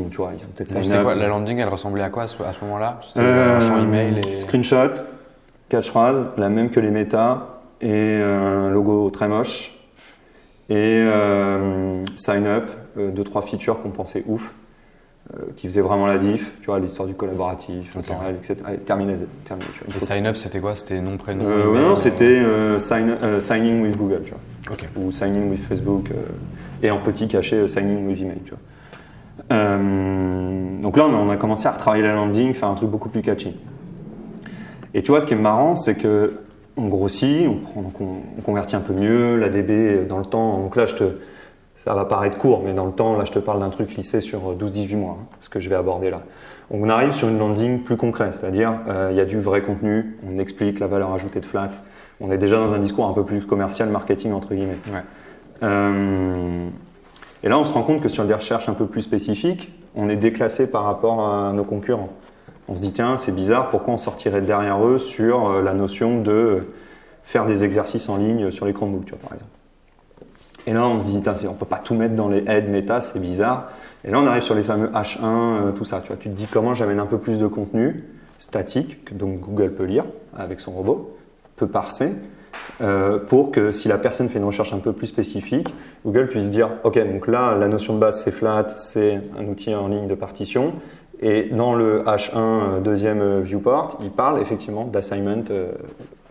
S2: peut-être sign up.
S1: Quoi, la landing, elle ressemblait à quoi à ce moment-là? C'était un champ email et...
S2: Screenshot, catchphrase, la même que les méta, et un logo très moche. Et sign up, 2-3 features qu'on pensait ouf. Qui faisait vraiment la diff, tu vois, l'histoire du collaboratif, okay. Etc. Terminé.
S1: Et sign up, c'était quoi? C'était nom, prénom?
S2: Non, c'était signing with Google, tu vois.
S1: Okay.
S2: Ou signing with Facebook, et en petit caché signing with email, tu vois. Donc là, on a commencé à retravailler la landing, faire un truc beaucoup plus catchy. Et tu vois, ce qui est marrant, c'est que on grossit, on convertit un peu mieux, l'ADB dans le temps. Donc là, ça va paraître court, mais dans le temps, là, je te parle d'un truc lissé sur 12-18 mois, ce que je vais aborder là. Donc, on arrive sur une landing plus concrète, c'est-à-dire, il y a du vrai contenu, on explique la valeur ajoutée de Flat, on est déjà dans un discours un peu plus commercial, marketing, entre guillemets.
S1: Ouais.
S2: Et là, on se rend compte que sur des recherches un peu plus spécifiques, on est déclassé par rapport à nos concurrents. On se dit, tiens, c'est bizarre, pourquoi on sortirait derrière eux sur la notion de faire des exercices en ligne sur les Chromebooks, tu vois, par exemple. Et là, on se dit, on ne peut pas tout mettre dans les head méta, c'est bizarre. Et là, on arrive sur les fameux H1, tout ça. Tu vois, tu te dis comment j'amène un peu plus de contenu statique, que donc Google peut lire avec son robot, peut parser, pour que si la personne fait une recherche un peu plus spécifique, Google puisse dire ok, donc là la notion de base c'est flat, c'est un outil en ligne de partition, et dans le H1 deuxième viewport, il parle effectivement d'assignment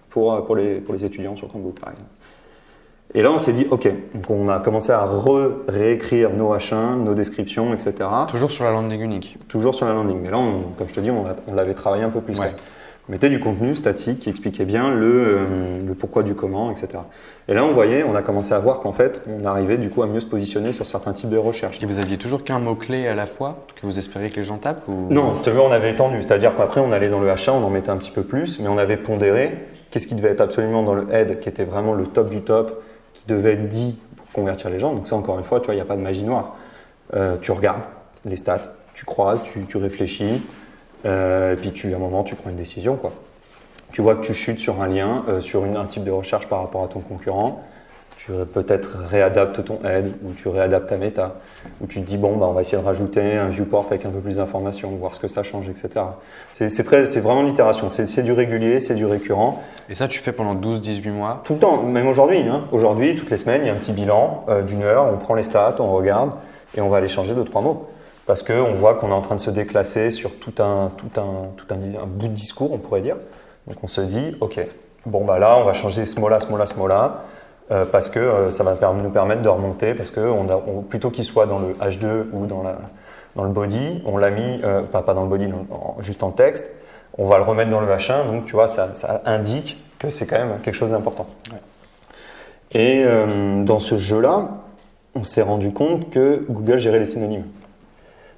S2: pour les étudiants sur Chromebook par exemple. Et là on s'est dit ok, donc on a commencé à réécrire nos H1, nos descriptions, etc.
S1: Toujours sur la landing unique.
S2: Toujours sur la landing, mais là comme je te dis, on l'avait travaillé un peu plus.
S1: Ouais.
S2: On mettait du contenu statique qui expliquait bien le pourquoi du comment, etc. Et là, on a commencé à voir qu'en fait, on arrivait du coup à mieux se positionner sur certains types de recherches.
S1: Et vous aviez toujours qu'un mot-clé à la fois que vous espériez que les gens tapent ou...
S2: Non, si tu veux, on avait étendu. C'est-à-dire qu'après, on allait dans le H1, on en mettait un petit peu plus, mais on avait pondéré qu'est-ce qui devait être absolument dans le head, qui était vraiment le top du top, qui devait être dit pour convertir les gens. Donc ça, encore une fois, tu vois, il n'y a pas de magie noire. Tu regardes les stats, tu croises, tu réfléchis. Et puis à un moment, tu prends une décision, quoi. Tu vois que tu chutes sur un lien, sur un type de recherche par rapport à ton concurrent. Tu peut-être réadaptes ton head ou tu réadaptes ta méta. Ou tu te dis, bon, bah, on va essayer de rajouter un viewport avec un peu plus d'informations, voir ce que ça change, etc. C'est vraiment l'itération. C'est du régulier, c'est du récurrent.
S1: Et ça, tu fais pendant 12-18 mois?
S2: Tout le temps, même aujourd'hui. Hein. Aujourd'hui, toutes les semaines, il y a un petit bilan d'une heure. On prend les stats, on regarde et on va aller changer 2-3 mots. Parce qu'on voit qu'on est en train de se déclasser sur tout un bout de discours, on pourrait dire. Donc on se dit, ok, bon bah là on va changer ce mot-là, parce que ça va nous permettre de remonter, parce que plutôt qu'il soit dans le H2 ou dans le body, on l'a mis, pas dans le body, juste en texte, on va le remettre dans le H1, donc tu vois, ça indique que c'est quand même quelque chose d'important. Ouais. Et dans ce jeu-là, on s'est rendu compte que Google gérait les synonymes.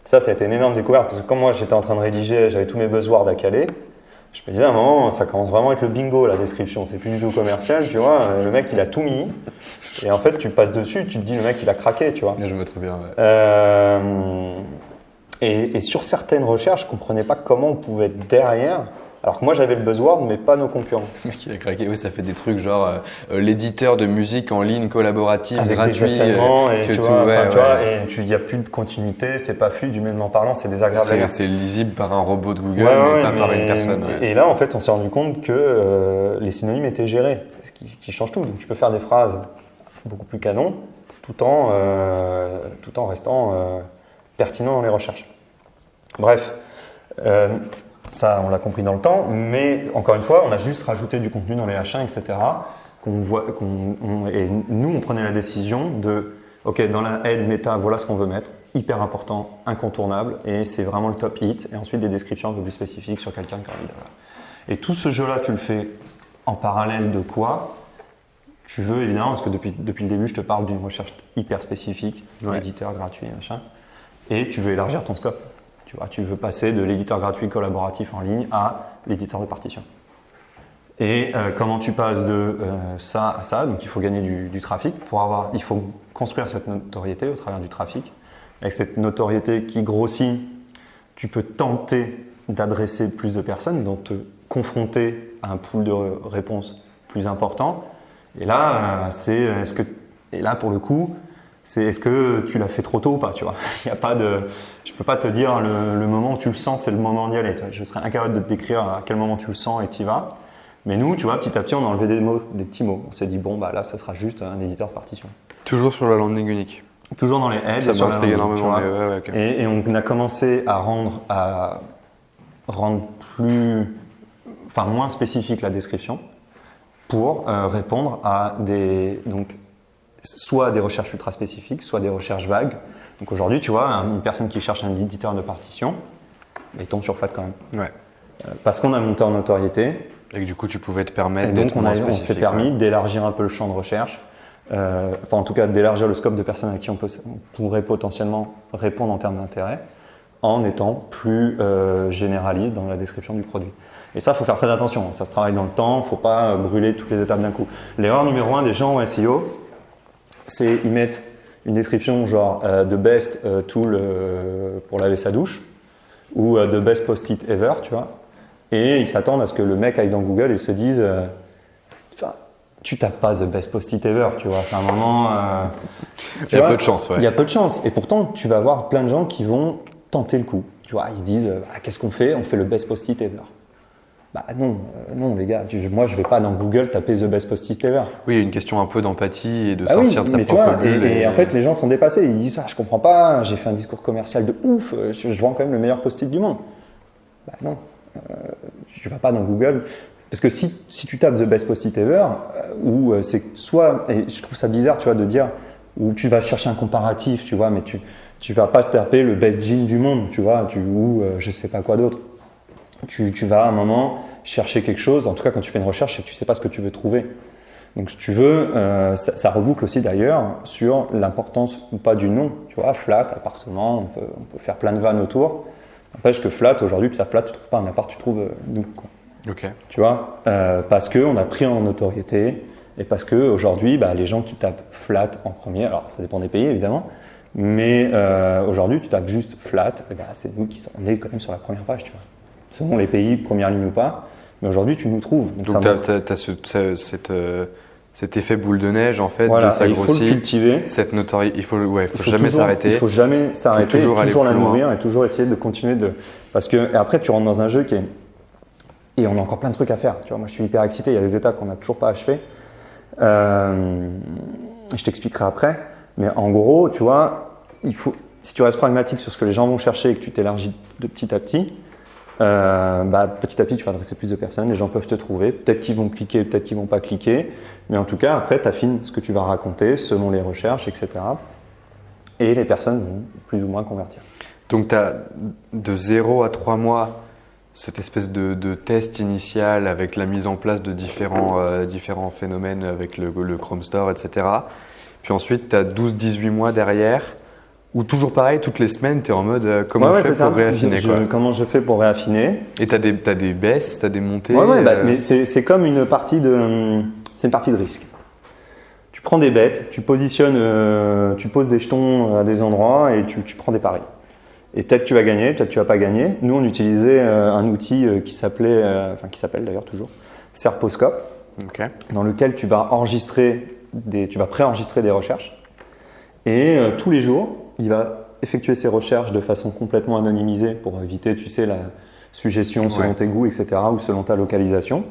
S2: Ça a été une énorme découverte parce que comme moi j'étais en train de rédiger, j'avais tous mes buzzwords à caler, je me disais à un moment ça commence vraiment à être le bingo la description, c'est plus du tout commercial, tu vois, le mec il a tout mis et en fait tu passes dessus, tu te dis le mec il a craqué, tu vois.
S1: Je vois très bien. Ouais.
S2: Et sur certaines recherches, je comprenais pas comment on pouvait être derrière. Alors que moi j'avais le buzzword mais pas nos concurrents.
S1: Le mec il a craqué, oui, ça fait des trucs genre l'éditeur de musique en ligne collaborative
S2: avec
S1: gratuit.
S2: Et
S1: que
S2: tu vois, et il n'y a plus de continuité, c'est pas fluide, humainement parlant, c'est désagréable.
S1: C'est lisible par un robot de Google, mais pas par une personne. Ouais.
S2: Et là en fait on s'est rendu compte que les synonymes étaient gérés, ce qui change tout. Donc tu peux faire des phrases beaucoup plus canon tout en restant pertinent dans les recherches. Bref. Ça, on l'a compris dans le temps, mais encore une fois, on a juste rajouté du contenu dans les H1, etc. Et nous, on prenait la décision de, ok, dans la head méta, voilà ce qu'on veut mettre, hyper important, incontournable, et c'est vraiment le top hit. Et ensuite, des descriptions un peu plus spécifiques sur quelqu'un qui a envie de... Et tout ce jeu-là, tu le fais en parallèle de quoi? Tu veux, évidemment, parce que depuis le début, je te parle d'une recherche hyper spécifique, éditeur gratuit, machin, et tu veux élargir ton scope. Tu veux passer de l'éditeur gratuit collaboratif en ligne à l'éditeur de partition. Et comment tu passes de ça à ça? Donc il faut gagner du trafic. Il faut construire cette notoriété au travers du trafic. Avec cette notoriété qui grossit, tu peux tenter d'adresser plus de personnes, donc te confronter à un pool de réponses plus important. Et là, pour le coup, c'est est-ce que tu l'as fait trop tôt ou pas, tu vois. Il y a pas de, je peux pas te dire le moment où tu le sens, c'est le moment d'y aller. Je serais incapable de te décrire à quel moment tu le sens et tu y vas. Mais nous, tu vois, petit à petit, on a enlevé des petits mots. On s'est dit bon, bah là, ça sera juste un éditeur de partition.
S1: Toujours sur la landing unique.
S2: Toujours dans les heads.
S1: Ça m'intrigue énormément.
S2: Okay. Et on a commencé à rendre moins spécifique la description pour répondre à soit des recherches ultra spécifiques, soit des recherches vagues. Donc aujourd'hui, tu vois, une personne qui cherche un éditeur de partition, il tombe sur Flat quand même.
S1: Ouais.
S2: Parce qu'on a monté en notoriété.
S1: Et que du coup, tu pouvais te permettre
S2: d'être moins spécifique. On s'est permis d'élargir un peu le champ de recherche, en tout cas d'élargir le scope de personnes à qui on pourrait potentiellement répondre en termes d'intérêt, en étant plus généraliste dans la description du produit. Et ça, il faut faire très attention. Ça se travaille dans le temps, il ne faut pas brûler toutes les étapes d'un coup. L'erreur numéro 1 des gens en SEO, c'est ils mettent une description genre the best tool pour laver sa douche ou the best post-it ever, tu vois. Et ils s'attendent à ce que le mec aille dans Google et se dise tu tapes pas the best post-it ever, tu vois. À un moment,
S1: il y a peu de chance, ouais.
S2: Il y a peu de chance. Et pourtant, tu vas avoir plein de gens qui vont tenter le coup. Tu vois, ils se disent qu'est-ce qu'on fait? On fait le best post-it ever. Bah non les gars, moi je vais pas dans Google taper The Best Post-it Ever.
S1: Oui, il y a une question un peu d'empathie et de sortir de sa propre bulle.
S2: Et en fait les gens sont dépassés, ils disent je comprends pas, j'ai fait un discours commercial de ouf, je vends quand même le meilleur post-it du monde. Bah non, tu vas pas dans Google. Parce que si tu tapes The Best Post-it Ever, ou c'est soit, et je trouve ça bizarre tu vois, de dire, où tu vas chercher un comparatif, tu vois, mais tu vas pas taper le best jean du monde, tu vois, ou je sais pas quoi d'autre. Tu vas à un moment chercher quelque chose, en tout cas quand tu fais une recherche, c'est que tu sais pas ce que tu veux trouver. Donc si tu veux, ça reboucle aussi d'ailleurs sur l'importance ou pas du nom. Tu vois, flat, appartement, on peut faire plein de vannes autour. N'empêche que flat, aujourd'hui, tu tapes flat, tu trouves pas un appart, tu trouves nous, quoi.
S1: Ok.
S2: Tu vois, parce qu'on a pris en notoriété et parce qu'aujourd'hui, les gens qui tapent flat en premier, alors ça dépend des pays évidemment, mais aujourd'hui, tu tapes juste flat, et c'est nous on est quand même sur la première page, tu vois. Selon les pays, première ligne ou pas, mais aujourd'hui, tu nous trouves.
S1: Donc tu as cet effet boule de neige en fait,
S2: voilà,
S1: de ça grossit.
S2: Il faut le cultiver.
S1: Cette notoriété, il faut jamais s'arrêter.
S2: Il faut jamais s'arrêter, toujours la nourrir
S1: loin.
S2: et toujours essayer de continuer parce que et après tu rentres dans un jeu qui est et on a encore plein de trucs à faire. Tu vois, moi je suis hyper excité. Il y a des étapes qu'on n'a toujours pas achevées. Je t'expliquerai après. Mais en gros, tu vois, si tu restes pragmatique sur ce que les gens vont chercher et que tu t'élargis de petit à petit. Petit à petit, tu vas adresser plus de personnes, les gens peuvent te trouver, peut-être qu'ils vont cliquer, peut-être qu'ils vont pas cliquer, mais en tout cas, après, tu affines ce que tu vas raconter selon les recherches, etc. Et les personnes vont plus ou moins convertir.
S1: Donc, tu as de 0 à 3 mois cette espèce de test initial avec la mise en place de différents phénomènes avec le Chrome Store, etc. Puis ensuite, tu as 12-18 mois derrière. Ou toujours pareil, toutes les semaines, tu es en mode comment je fais pour réaffiner
S2: comment je fais pour réaffiner.
S1: Et tu as des baisses, tu as des montées.
S2: Mais c'est comme une partie de risque. Tu prends des bêtes, tu positionnes, tu poses des jetons à des endroits et tu prends des paris. Et peut-être tu vas gagner, peut-être tu vas pas gagner. Nous, on utilisait un outil qui s'appelle d'ailleurs toujours Serposcope, dans lequel tu vas préenregistrer des recherches. Et tous les jours, il va effectuer ses recherches de façon complètement anonymisée pour éviter, tu sais, la suggestion selon tes goûts, etc. ou selon ta localisation.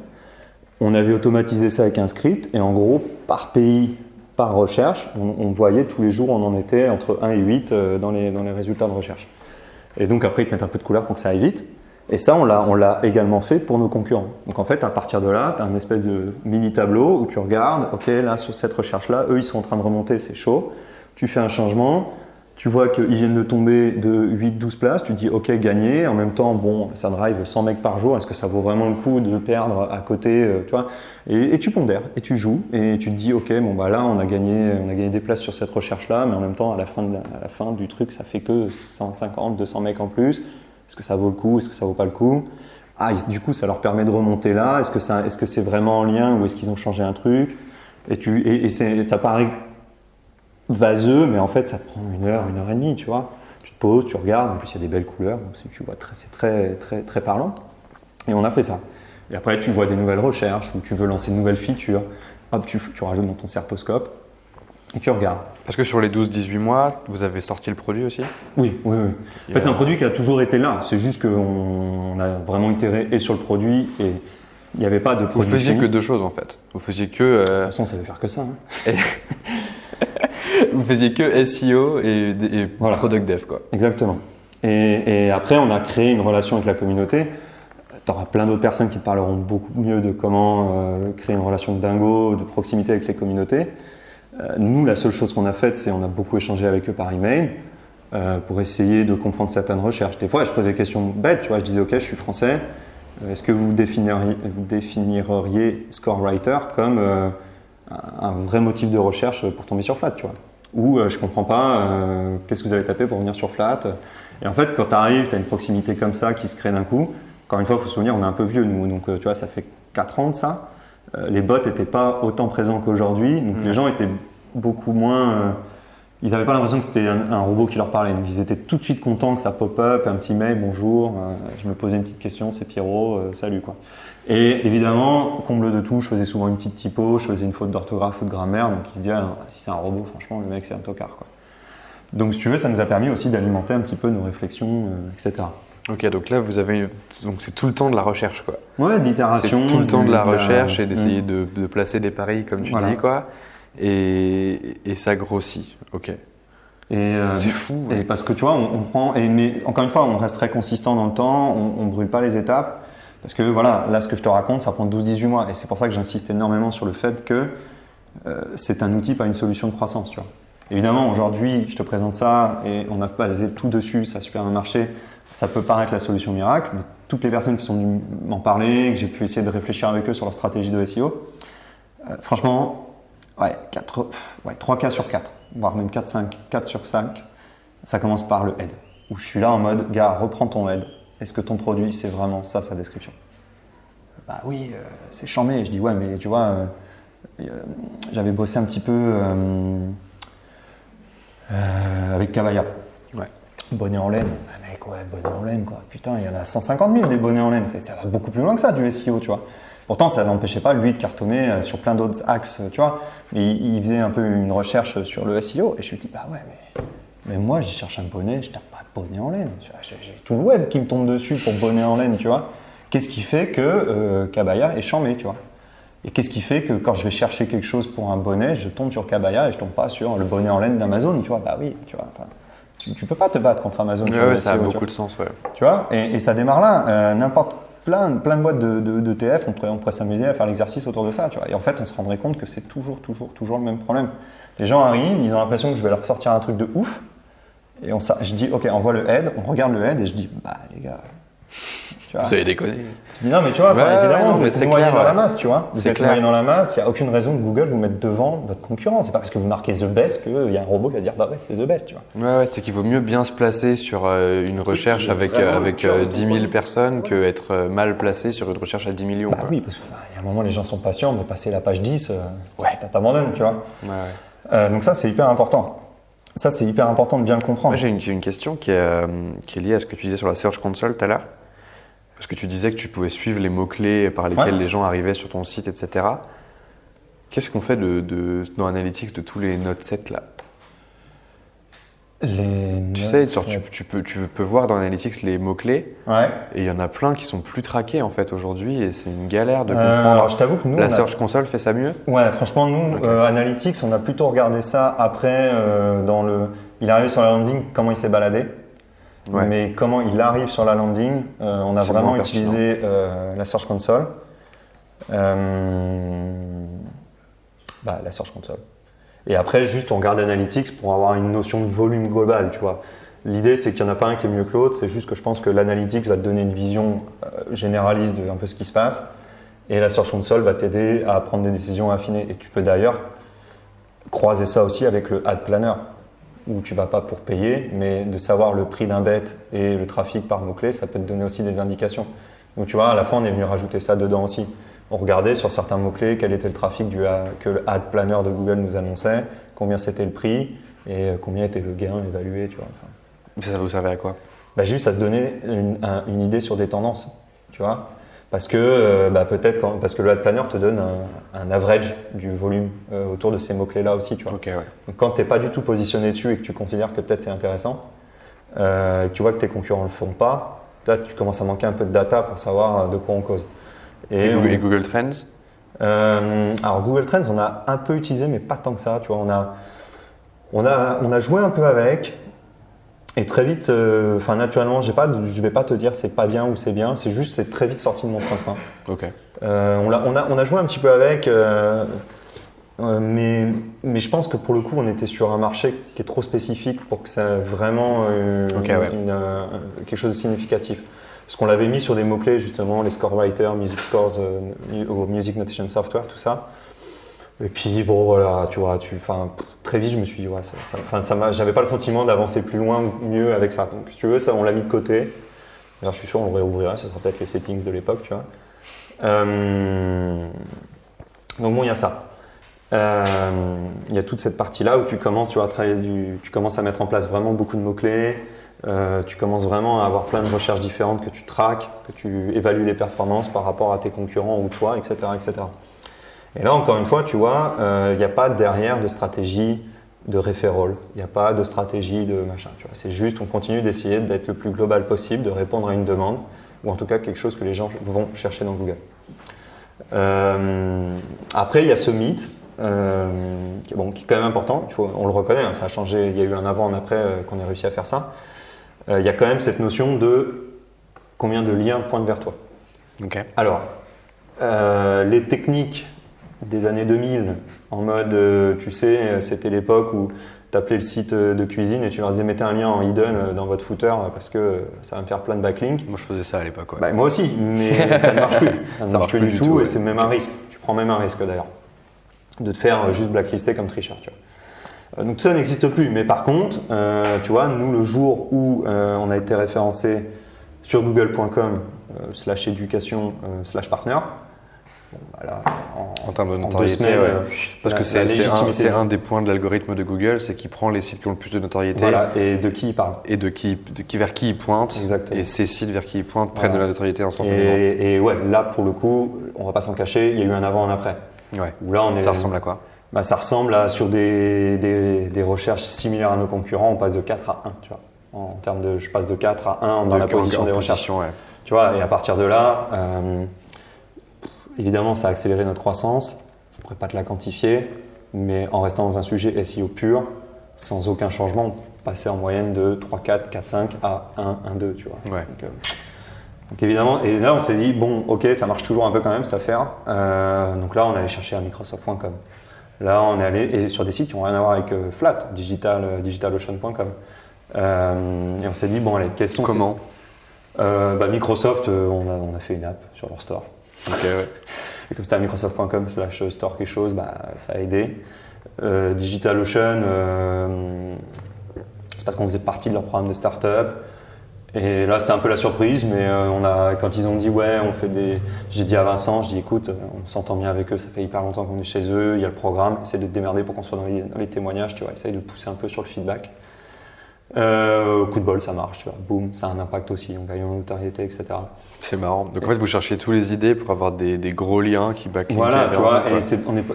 S2: On avait automatisé ça avec un script et en gros, par pays, par recherche, on voyait tous les jours, on en était entre 1 et 8 dans les résultats de recherche. Et donc après, ils te mettent un peu de couleur pour que ça aille vite. Et ça, on l'a également fait pour nos concurrents. Donc en fait, à partir de là, tu as un espèce de mini tableau où tu regardes, ok, là sur cette recherche-là, eux, ils sont en train de remonter, c'est chaud. Tu fais un changement, tu vois qu'ils viennent de tomber de 8-12 places, tu dis ok, gagné. En même temps, bon, ça drive 100 mecs par jour, est-ce que ça vaut vraiment le coup de perdre à côté, tu vois, et tu pondères, et tu joues, et tu te dis ok, bon bah là, on a gagné des places sur cette recherche-là, mais en même temps, à la fin du truc, ça fait que 150, 200 mecs en plus. Est-ce que ça vaut le coup, est-ce que ça vaut pas le coup? Du coup, ça leur permet de remonter là. Est-ce que c'est vraiment en lien ou est-ce qu'ils ont changé un truc? Ça paraît vaseux, mais en fait, ça te prend 1 heure, 1 heure et demie, tu vois. Tu te poses, tu regardes, en plus, il y a des belles couleurs, donc tu vois, c'est très, très, très parlant. Et on a fait ça. Et après, tu vois des nouvelles recherches ou tu veux lancer une nouvelle feature. Hop, tu rajoutes dans ton Serposcope et tu regardes.
S1: Parce que sur les 12-18 mois, vous avez sorti le produit aussi?
S2: Oui. En fait, c'est un produit qui a toujours été là. C'est juste qu'on a vraiment itéré et sur le produit et il n'y avait pas de production.
S1: Vous faisiez que 2 choses en fait. Vous faisiez que.
S2: De toute façon, on savait faire que ça.
S1: Vous faisiez que SEO et voilà. Product Dev, quoi.
S2: Exactement. Et après, on a créé une relation avec la communauté. Tu auras plein d'autres personnes qui te parleront beaucoup mieux de comment créer une relation de dingo, de proximité avec les communautés. Nous, la seule chose qu'on a faite, c'est on a beaucoup échangé avec eux par email pour essayer de comprendre certaines recherches. Des fois, je posais des questions bêtes, tu vois, je disais ok, je suis français, est-ce que vous définiriez ScoreWriter comme un vrai motif de recherche pour tomber sur Flat, tu vois? Ou je comprends pas, qu'est-ce que vous avez tapé pour venir sur Flat? Et en fait, quand tu arrives, tu as une proximité comme ça qui se crée d'un coup. Encore une fois, il faut se souvenir, on est un peu vieux nous, donc tu vois, ça fait 4 ans de ça. Les bots n'étaient pas autant présents qu'aujourd'hui, donc les gens étaient beaucoup moins. Ils n'avaient pas l'impression que c'était un robot qui leur parlait. Donc ils étaient tout de suite contents que ça pop-up, un petit mail, bonjour, je me posais une petite question, c'est Pierrot, salut quoi. Et évidemment, comble de tout, je faisais souvent une petite typo, je faisais une faute d'orthographe ou de grammaire, donc ils se disaient si c'est un robot, franchement, le mec c'est un tocard quoi. Donc si tu veux, ça nous a permis aussi d'alimenter un petit peu nos réflexions, etc.
S1: Ok, donc là, donc c'est tout le temps de la recherche, quoi.
S2: Ouais, de l'itération.
S1: C'est tout le temps de la recherche et d'essayer de placer des paris, comme tu dis, quoi. Et ça grossit, ok. C'est fou.
S2: Et parce que tu vois, on prend. Mais encore une fois, on reste très consistant dans le temps, on ne brûle pas les étapes. Parce que voilà, là, ce que je te raconte, ça prend 12-18 mois. Et c'est pour ça que j'insiste énormément sur le fait que c'est un outil, pas une solution de croissance, tu vois. Évidemment, aujourd'hui, je te présente ça et on a basé tout dessus, ça a super bien marché. Ça peut paraître la solution miracle, mais toutes les personnes qui sont venues m'en parler, que j'ai pu essayer de réfléchir avec eux sur leur stratégie de SEO, franchement, 3 cas sur 4, voire même 4 sur 5, ça commence par le head. Où je suis là en mode, gars, reprends ton head. Est-ce que ton produit, c'est vraiment ça, sa description? Bah oui, c'est chambé. Je dis, ouais, mais tu vois, j'avais bossé un petit peu avec Kabaya.
S1: Ouais.
S2: Bonnet en laine. Ah mec, ouais, bonnet en laine, quoi. Putain, il y en a 150 000 des bonnets en laine. Ça va beaucoup plus loin que ça, du SEO, tu vois. Pourtant, ça n'empêchait pas, lui, de cartonner sur plein d'autres axes, tu vois. Mais il faisait un peu une recherche sur le SEO. Et je lui dis, bah ouais, mais moi, je cherche un bonnet, je tape pas bonnet en laine. J'ai tout le web qui me tombe dessus pour bonnet en laine, tu vois. Qu'est-ce qui fait que Kabaya est chambé, tu vois? Et qu'est-ce qui fait que quand je vais chercher quelque chose pour un bonnet, je tombe sur Kabaya et je tombe pas sur le bonnet en laine d'Amazon, tu vois? Bah oui, tu vois. Tu peux pas te battre contre Amazon.
S1: Ouais, ça a beaucoup de sens, ouais.
S2: Tu vois, et ça démarre là. Plein de boîtes de TF, on pourrait s'amuser à faire l'exercice autour de ça, tu vois. Et en fait, on se rendrait compte que c'est toujours le même problème. Les gens arrivent, ils ont l'impression que je vais leur sortir un truc de ouf. Et je dis, ok, envoie le head, on regarde le head et je dis, bah les gars, tu vois.
S1: Vous avez déconné.
S2: Je dis, non, mais tu vois, évidemment, vous êtes noyé dans la masse, tu vois. Vous êtes noyé dans la masse, il n'y a aucune raison que Google vous mette devant votre concurrent. C'est pas parce que vous marquez The Best qu'il y a un robot qui va dire, bah ouais, c'est The Best, tu vois.
S1: Ouais, c'est qu'il vaut mieux bien se placer sur une recherche avec 10 000 personnes qu'être mal placé sur une recherche à 10 millions.
S2: Bah oui, parce qu'il y a un moment, les gens sont patients, mais passer la page 10, t'abandonnes, tu vois.
S1: Ouais.
S2: Donc ça, c'est hyper important. Ça, c'est hyper important de bien le comprendre.
S1: Moi, j'ai une question qui est liée à ce que tu disais sur la Search Console tout à l'heure. Parce que tu disais que tu pouvais suivre les mots-clés par lesquels les gens arrivaient sur ton site, etc. Qu'est-ce qu'on fait dans Analytics de tous les note sets là? Tu sais, tu peux voir dans Analytics les mots-clés.
S2: Ouais.
S1: Et il y en a plein qui sont plus traqués en fait aujourd'hui et c'est une galère de comprendre.
S2: Alors, je t'avoue que nous,
S1: la Search Console fait ça mieux?
S2: Ouais, franchement, nous, Analytics, on a plutôt regardé ça après il arrive sur la landing, comment il s'est baladé. Ouais. Mais comment il arrive sur la landing, on a vraiment utilisé la Search Console. La Search Console. Et après, juste on regarde Analytics pour avoir une notion de volume global, tu vois. L'idée, c'est qu'il n'y en a pas un qui est mieux que l'autre. C'est juste que je pense que l'Analytics va te donner une vision généraliste de un peu ce qui se passe. Et la Search Console va t'aider à prendre des décisions affinées. Et tu peux d'ailleurs croiser ça aussi avec le Ad Planner, où tu ne vas pas pour payer, mais de savoir le prix d'un bet et le trafic par mot-clé, ça peut te donner aussi des indications. Donc tu vois, à la fin, on est venu rajouter ça dedans aussi. On regardait sur certains mots-clés quel était le trafic que le Ad Planner de Google nous annonçait, combien c'était le prix et combien était le gain évalué. Tu vois.
S1: Enfin, ça vous servait à quoi?
S2: Juste à se donner une idée sur des tendances, tu vois. Parce que parce que le Ad Planner te donne un average du volume autour de ces mots-clés-là aussi, tu vois.
S1: Okay, ouais.
S2: Donc, quand tu n'es pas du tout positionné dessus et que tu considères que peut-être c'est intéressant, tu vois que tes concurrents ne le font pas, là tu commences à manquer un peu de data pour savoir de quoi on cause.
S1: Et Google Trends?
S2: Alors Google Trends, on a un peu utilisé, mais pas tant que ça, tu vois. On a joué un peu avec. Et très vite, naturellement, je vais pas te dire c'est pas bien ou c'est bien, c'est très vite sorti de mon train-train.
S1: Ok.
S2: On a joué un petit peu avec, mais je pense que pour le coup, on était sur un marché qui est trop spécifique pour que ça ait vraiment quelque chose de significatif. Parce qu'on l'avait mis sur des mots-clés, justement, les score writers, music scores, music notation software, tout ça. Et puis bon voilà, tu vois, très vite je me suis dit j'avais pas le sentiment d'avancer plus loin ou mieux avec ça. Donc si tu veux, ça on l'a mis de côté. Alors je suis sûr on le réouvrira, ça sera peut-être les settings de l'époque, tu vois. Donc bon, il y a ça. Il y a toute cette partie-là où tu commences, tu commences à mettre en place vraiment beaucoup de mots-clés. Tu commences vraiment à avoir plein de recherches différentes que tu traques, que tu évalues les performances par rapport à tes concurrents ou toi, etc., etc. Et là, encore une fois, tu vois, il n'y a pas derrière de stratégie de referral, il n'y a pas de stratégie de machin. Tu vois. C'est juste, on continue d'essayer d'être le plus global possible, de répondre à une demande, ou en tout cas quelque chose que les gens vont chercher dans Google. Après, il y a ce mythe, qui est quand même important, on le reconnaît, hein, ça a changé, il y a eu un avant, un après qu'on ait réussi à faire ça. Il y a quand même cette notion de combien de liens pointent vers toi.
S1: Okay.
S2: Alors, les techniques des années 2000, en mode, tu sais, c'était l'époque où tu appelais le site de cuisine et tu leur disais mettez un lien en hidden dans votre footer parce que ça va me faire plein de backlinks.
S1: Moi je faisais ça à l'époque. Ouais.
S2: Bah, moi aussi, mais ça ne marche plus. Ça ne marche plus du tout
S1: ouais.
S2: Et c'est même un risque. Tu prends même un risque d'ailleurs de te faire juste blacklister comme tricheur. Tu vois. Donc ça n'existe plus. Mais par contre, tu vois, nous le jour où on a été référencé sur google.com /éducation /partner, bon, voilà,
S1: en termes de notoriété,
S2: semaines,
S1: parce que c'est un des points de l'algorithme de Google, c'est qu'il prend les sites qui ont le plus de notoriété.
S2: Voilà, et de qui il parle.
S1: Et vers qui il pointe.
S2: Exactement.
S1: Et ces sites vers qui il pointe prennent de la notoriété instantanément.
S2: Et ouais, là pour le coup, on va pas s'en cacher, il y a eu un avant, un après.
S1: Ouais.
S2: Où là,
S1: ça ressemble à quoi?
S2: Bah, ça ressemble à sur des recherches similaires à nos concurrents, on passe de 4 à 1, tu vois. En termes de, je passe de 4 à 1 dans la position des recherches.
S1: Ouais.
S2: Tu vois, et à partir de là, évidemment, ça a accéléré notre croissance. Je ne pourrais pas te la quantifier, mais en restant dans un sujet SEO pur, sans aucun changement, on passait en moyenne de 3, 4, 4, 5 à 1, 1, 2, tu vois.
S1: Ouais.
S2: Donc évidemment, et là on s'est dit, bon, ok, ça marche toujours un peu quand même cette affaire. Donc là, on allait chercher à Microsoft.com. Là, on est allé et sur des sites qui n'ont rien à voir avec Flat, DigitalOcean.com. Et on s'est dit, bon, allez, quels sont
S1: Comment
S2: Microsoft, on a fait une app sur leur store.
S1: Ok, ouais.
S2: Et comme c'était à Microsoft.com /store quelque chose, ça a aidé. DigitalOcean, c'est parce qu'on faisait partie de leur programme de start-up. Et là, c'était un peu la surprise, mais quand ils ont dit ouais, on fait des. J'ai dit à Vincent, je dis écoute, on s'entend bien avec eux, ça fait hyper longtemps qu'on est chez eux, il y a le programme, essaye de te démerder pour qu'on soit dans les témoignages, tu vois, essaye de pousser un peu sur le feedback. Coup de bol, ça marche, tu vois, boum, ça a un impact aussi, on gagne en notoriété, etc.
S1: C'est marrant. Donc en fait, vous cherchez tous les idées pour avoir des gros liens qui backlinkent.
S2: Voilà, tu vois, et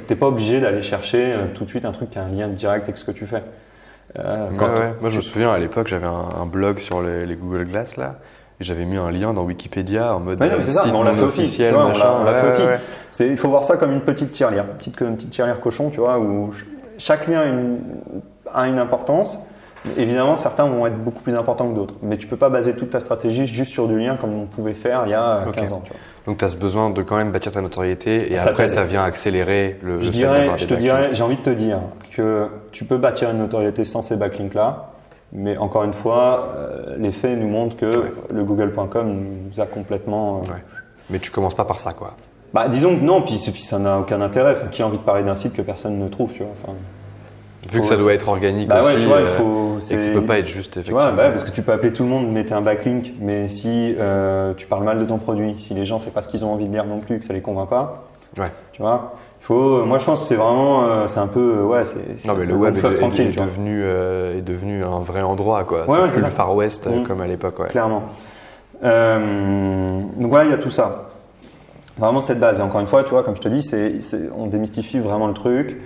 S2: t'es pas obligé d'aller chercher tout de suite un truc qui a un lien direct avec ce que tu fais.
S1: Moi je me souviens à l'époque j'avais un blog sur les Google Glass là et j'avais mis un lien dans Wikipédia en mode
S2: site
S1: non officiel,
S2: on l'a fait aussi. Il faut voir ça comme une petite tirelire, une petite tirelire cochon, tu vois, où chaque lien a une importance. Évidemment, certains vont être beaucoup plus importants que d'autres, mais tu peux pas baser toute ta stratégie juste sur du lien comme on pouvait faire il y a 15 ans. Tu vois.
S1: Donc tu as ce besoin de quand même bâtir ta notoriété et après ça vient accélérer le
S2: j'ai envie de te dire que tu peux bâtir une notoriété sans ces backlinks-là, mais encore une fois, les faits nous montrent que le google.com nous a complètement…
S1: Mais tu commences pas par ça, quoi.
S2: Bah, disons que non, puis ça n'a aucun intérêt. Enfin, qui a envie de parler d'un site que personne ne trouve, tu vois. Enfin,
S1: vu que ça doit être organique aussi,
S2: tu vois,
S1: et que ça peut pas être juste, effectivement.
S2: Tu vois, parce que tu peux appeler tout le monde, mettre un backlink, mais si tu parles mal de ton produit, si les gens c'est pas ce qu'ils ont envie de lire non plus, que ça les convainc pas, tu vois, moi je pense que c'est vraiment, c'est un peu,
S1: non mais le web est devenu un vrai endroit, quoi. C'est plus le Far West comme à l'époque,
S2: clairement. Donc voilà, il y a tout ça. Vraiment cette base. Et encore une fois, tu vois, comme je te dis, on démystifie vraiment le truc.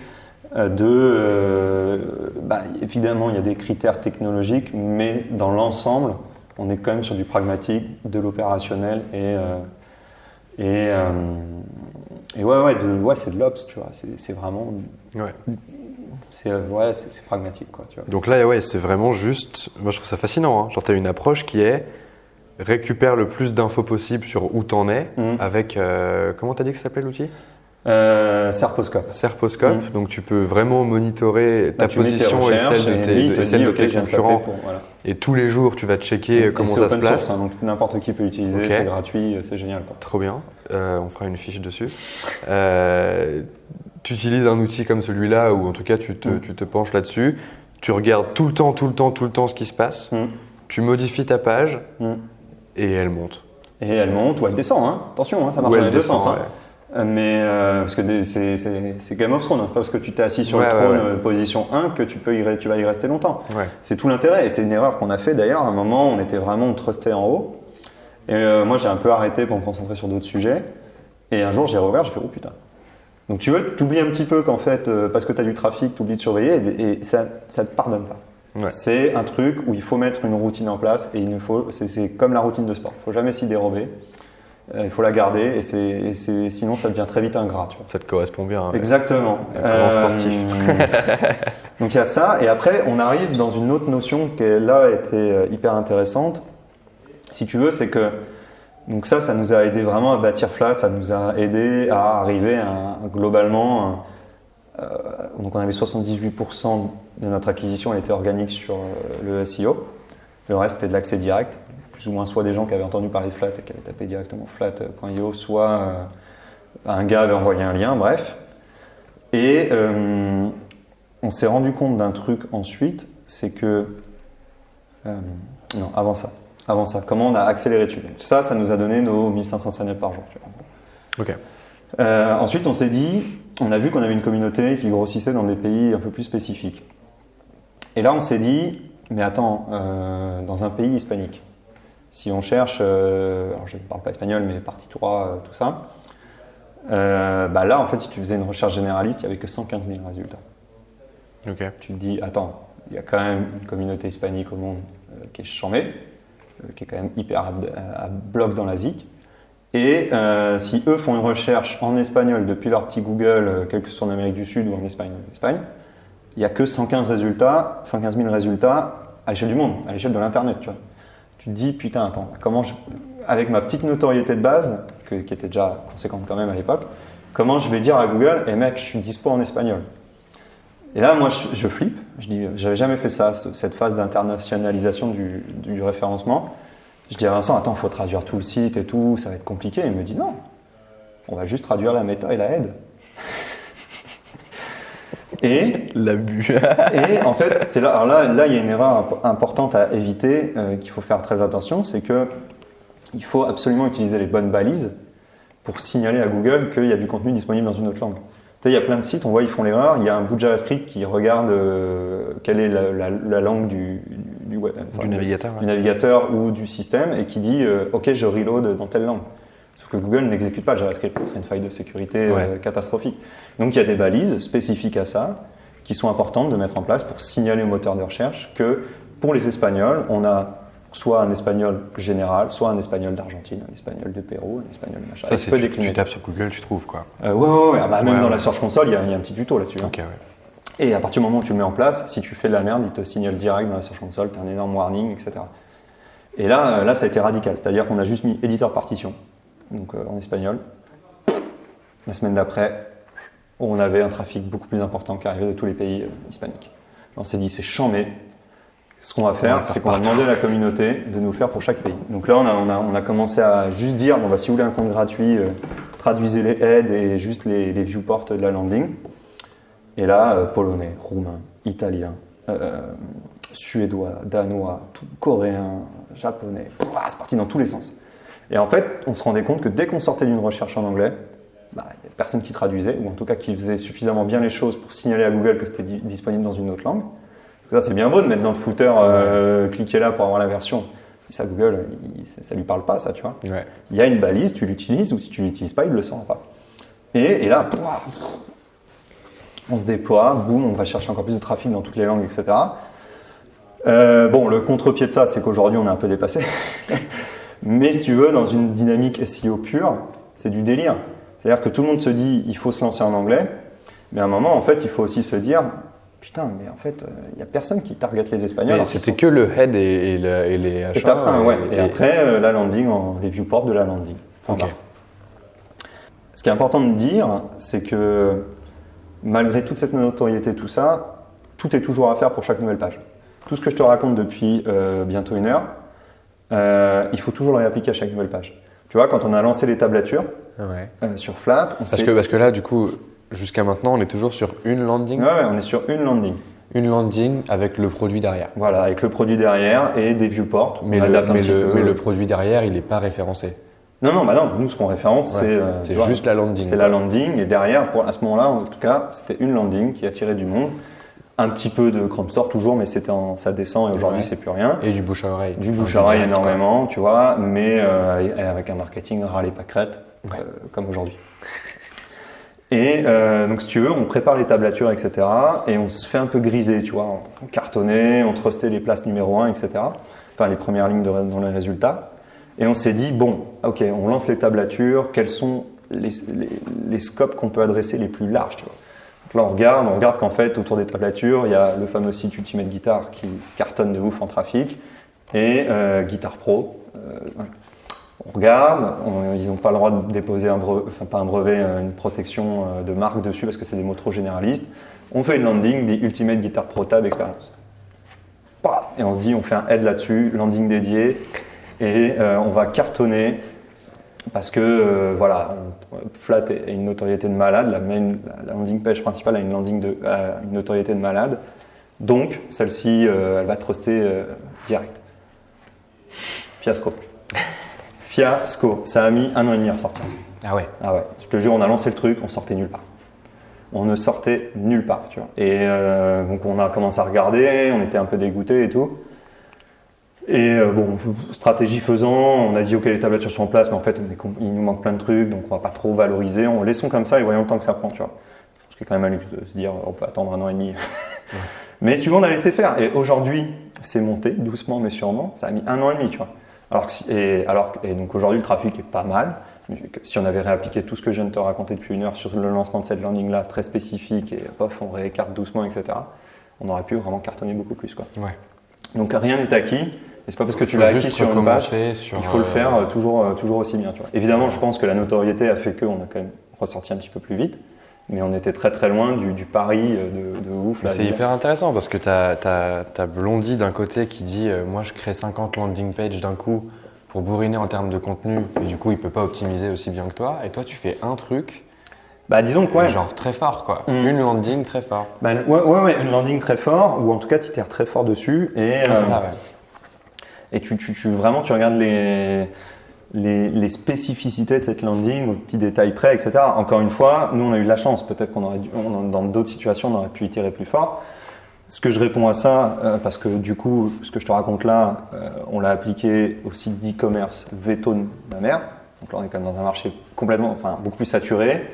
S2: Évidemment, il y a des critères technologiques, mais dans l'ensemble, on est quand même sur du pragmatique, de l'opérationnel c'est de l'ops, tu vois. C'est vraiment, c'est pragmatique, quoi. Tu vois.
S1: Donc là, c'est vraiment juste. Moi, je trouve ça fascinant. Hein. Genre, tu as une approche qui est récupère le plus d'infos possible sur où t'en es avec comment t'as dit que ça s'appelait l'outil? Serposcope. Donc tu peux vraiment monitorer ta position et celle de tes concurrents. Et tous les jours, tu vas checker comment ça se place.
S2: Source, donc n'importe qui peut l'utiliser, c'est gratuit, c'est génial, quoi.
S1: Trop bien. On fera une fiche dessus. Tu utilises un outil comme celui-là, ou en tout cas tu te penches là-dessus. Tu regardes tout le temps ce qui se passe. Tu modifies ta page et elle monte.
S2: Et elle monte ou elle descend. Hein. Attention, ça marche dans les deux sens. Mais parce que c'est Game of Thrones, c'est pas parce que tu t'es assis sur le trône position 1 que tu vas y rester longtemps. C'est tout l'intérêt et c'est une erreur qu'on a fait d'ailleurs. À un moment, on était vraiment trusté en haut et moi j'ai un peu arrêté pour me concentrer sur d'autres sujets et un jour j'ai rouvert, j'ai fait oh putain, Donc tu oublies un petit peu qu'en fait, parce que tu as du trafic, tu oublies de surveiller et ça ne te pardonne pas.
S1: Ouais.
S2: C'est un truc où il faut mettre une routine en place et c'est comme la routine de sport. Il ne faut jamais s'y dérober. Il faut la garder et sinon ça devient très vite ingrat. Tu vois.
S1: Ça te correspond bien.
S2: Exactement.
S1: Grand sportif.
S2: Donc il y a ça et après on arrive dans une autre notion qui là était hyper intéressante. Si tu veux, c'est que donc ça nous a aidé vraiment à bâtir Flat, ça nous a aidé à arriver globalement. Donc on avait 78% de notre acquisition, elle était organique sur le SEO. Le reste était de l'accès direct, plus ou moins soit des gens qui avaient entendu parler de Flat et qui avaient tapé directement flat.io, soit un gars avait envoyé un lien, bref. Et on s'est rendu compte d'un truc ensuite, c'est que non, avant ça, comment on a accéléré dessus. Ça nous a donné nos 1500 sign-up par jour. Tu vois.
S1: Ok.
S2: Ensuite, on a vu qu'on avait une communauté qui grossissait dans des pays un peu plus spécifiques. Et là, on s'est dit, mais attends, dans un pays hispanique, si on cherche, alors je ne parle pas espagnol, mais partitura, tout ça, là, en fait, si tu faisais une recherche généraliste, il n'y avait que 115 000 résultats.
S1: Okay.
S2: Tu te dis, attends, il y a quand même une communauté hispanique au monde qui est chambée, qui est quand même hyper à bloc dans la ZIC. Et si eux font une recherche en espagnol depuis leur petit Google, quel que soit en Amérique du Sud ou en Espagne, il n'y a que 115 000 résultats à l'échelle du monde, à l'échelle de l'Internet. Tu vois. Tu te dis, putain, attends, avec ma petite notoriété de base, qui était déjà conséquente quand même à l'époque, comment je vais dire à Google, mec, je suis dispo en espagnol. Et là, moi, je flippe. Je dis, j'avais jamais fait ça, cette phase d'internationalisation du référencement. Je dis à Vincent, attends, il faut traduire tout le site et tout, ça va être compliqué. Il me dit, non, on va juste traduire la méta et la head. Et
S1: l'abus.
S2: Et en fait, c'est là, alors là, il y a une erreur importante à éviter, qu'il faut faire très attention, c'est que il faut absolument utiliser les bonnes balises pour signaler à Google qu'il y a du contenu disponible dans une autre langue. Tu sais, il y a plein de sites, on voit, ils font l'erreur, il y a un bout de JavaScript qui regarde quelle est la langue du
S1: navigateur,
S2: du navigateur ou du système et qui dit OK, je reload dans telle langue. Sauf que Google n'exécute pas le JavaScript, ce serait une faille de sécurité catastrophique. Donc il y a des balises spécifiques à ça qui sont importantes de mettre en place pour signaler au moteur de recherche que pour les Espagnols, on a soit un espagnol général, soit un espagnol d'Argentine, un espagnol de Pérou, un espagnol de machin.
S1: Ça, tu tapes sur Google, tu trouves quoi.
S2: Même dans la Search Console, il y a un petit tuto là-dessus.
S1: Okay,
S2: hein. Et à partir du moment où tu le mets en place, si tu fais de la merde, il te signale direct dans la Search Console, tu as un énorme warning, etc. Et là, ça a été radical. C'est-à-dire qu'on a juste mis éditeur partition, donc en espagnol. La semaine d'après, on avait un trafic beaucoup plus important qui arrivait de tous les pays hispaniques. On s'est dit, c'est chambé. Ce qu'on va faire, c'est qu'on va demander à la communauté de nous faire pour chaque pays. Donc là, on a commencé à juste dire, bon, si vous voulez un compte gratuit, traduisez les heads et juste les viewports de la landing. Et là, polonais, roumain, italien, suédois, danois, coréen, japonais, c'est parti dans tous les sens. Et en fait, on se rendait compte que dès qu'on sortait d'une recherche en anglais, il n'y avait personne qui traduisait, ou en tout cas qui faisait suffisamment bien les choses pour signaler à Google que c'était disponible dans une autre langue. Parce que ça, c'est bien beau de mettre dans le footer, cliquez là pour avoir la version. Et ça, Google, ça lui parle pas, ça, tu vois.
S1: Ouais.
S2: Il y a une balise, tu l'utilises, ou si tu l'utilises pas, il le saura pas. Et là, on se déploie, boum, on va chercher encore plus de trafic dans toutes les langues, etc. Le contre-pied de ça, c'est qu'aujourd'hui, on est un peu dépassé. Mais si tu veux, dans une dynamique SEO pure, c'est du délire. C'est-à-dire que tout le monde se dit, il faut se lancer en anglais, mais à un moment, en fait, il faut aussi se dire, putain, mais en fait, il n'y a personne qui target les Espagnols.
S1: Mais c'était que le head et les achats.
S2: Étape 1, ouais. Et après, la landing, les viewports de la landing.
S1: Okay.
S2: Ce qui est important de dire, c'est que malgré toute cette notoriété, tout ça, tout est toujours à faire pour chaque nouvelle page. Tout ce que je te raconte depuis bientôt 1 heure, il faut toujours le réappliquer à chaque nouvelle page. Tu vois, quand on a lancé les tablatures sur Flat,
S1: parce que là, du coup, jusqu'à maintenant, on est toujours sur une landing.
S2: Ouais, on est sur une landing.
S1: Une landing avec le produit derrière.
S2: Voilà, avec le produit derrière et des viewports.
S1: Mais le produit derrière, il n'est pas référencé.
S2: Non, nous, ce qu'on référence,
S1: c'est juste la landing.
S2: C'est la landing, et derrière, à ce moment-là, en tout cas, c'était une landing qui attirait du monde. Un petit peu de Chrome Store toujours, mais ça descend et aujourd'hui, c'est plus rien.
S1: Et du bouche à oreille.
S2: Du bouche à oreille énormément, tu vois, mais avec un marketing râle et pas crête, comme aujourd'hui. Et donc si tu veux, on prépare les tablatures, etc. Et on se fait un peu griser, tu vois, on cartonnait, on trustait les places numéro 1, etc. Enfin les premières lignes dans les résultats. Et on s'est dit, bon, ok, on lance les tablatures, quels sont les scopes qu'on peut adresser les plus larges, tu vois. Donc là on regarde qu'en fait autour des tablatures, il y a le fameux site Ultimate Guitar qui cartonne de ouf en trafic et Guitar Pro. On regarde, ils n'ont pas le droit de déposer une protection de marque dessus parce que c'est des mots trop généralistes. On fait une landing, dit Ultimate Guitar Pro Tab Experience. Et on se dit, on fait un head là-dessus, landing dédié, et on va cartonner parce que voilà, Flat a une notoriété de malade, la landing page principale a une notoriété de malade, donc celle-ci, elle va truster direct. Fiasco. Ça a mis 1 an et demi à ressortir.
S1: Ah ouais.
S2: Ah ouais. Je te jure, on a lancé le truc, on sortait nulle part. On ne sortait nulle part, tu vois. Et donc on a commencé à regarder, on était un peu dégoûtés et tout. Et bon, stratégie faisant, on a dit ok, les tablatures sont en place, mais en fait il nous manque plein de trucs, donc on va pas trop valoriser. On laissons comme ça et voyons le temps que ça prend, tu vois. Ce qui est quand même un luxe de se dire on peut attendre 1 an et demi. Ouais. Mais tu vois, on a laissé faire. Et aujourd'hui, c'est monté doucement mais sûrement. Ça a mis 1 an et demi, tu vois. Et donc aujourd'hui, le trafic est pas mal. Si on avait réappliqué tout ce que je viens de te raconter depuis 1 heure sur le lancement de cette landing-là, très spécifique, et pof, on réécarte doucement, etc., on aurait pu vraiment cartonner beaucoup plus, quoi. Ouais. Donc rien n'est acquis. Et c'est pas parce que tu l'as acquis sur une page, il faut le faire toujours aussi bien. Tu vois. Évidemment, je pense que la notoriété a fait qu'on a quand même ressorti un petit peu plus vite. Mais on était très très loin du pari de ouf. Là,
S1: c'est hyper intéressant parce que tu as Blondie d'un côté qui dit moi je crée 50 landing pages d'un coup pour bourriner en termes de contenu et du coup il peut pas optimiser aussi bien que toi. Et toi tu fais un truc
S2: disons que ouais.
S1: Genre très fort quoi. Une landing très fort.
S2: Ouais, une landing très fort ou en tout cas tu itères très fort dessus. Et,
S1: c'est ça, ouais.
S2: Et tu regardes les spécificités de cette landing, aux petits détails près, etc. Encore une fois, nous on a eu de la chance, peut-être dans d'autres situations on aurait pu itérer plus fort. Ce que je réponds à ça, parce que du coup, ce que je te raconte là, on l'a appliqué au site d'e-commerce Veto de ma mère. Donc là on est quand même dans un marché beaucoup plus saturé.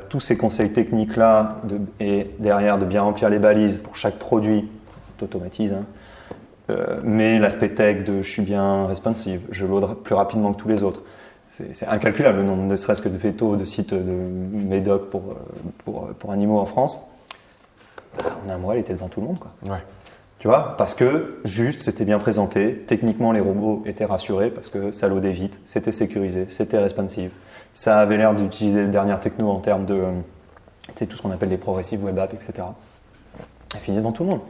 S2: Tous ces conseils techniques là, et derrière de bien remplir les balises pour chaque produit, t'automatises, hein. Mais l'aspect tech de je suis bien responsive, je load plus rapidement que tous les autres. C'est incalculable le nombre, ne serait-ce que de veto de sites de médoc pour animaux en France. En 1 mois, elle était devant tout le monde, quoi.
S1: Ouais.
S2: Tu vois, parce que juste c'était bien présenté, techniquement les robots étaient rassurés parce que ça loadait vite, c'était sécurisé, c'était responsive. Ça avait l'air d'utiliser les dernières technos en termes de tout ce qu'on appelle les progressive web apps, etc. Elle finit devant tout le monde.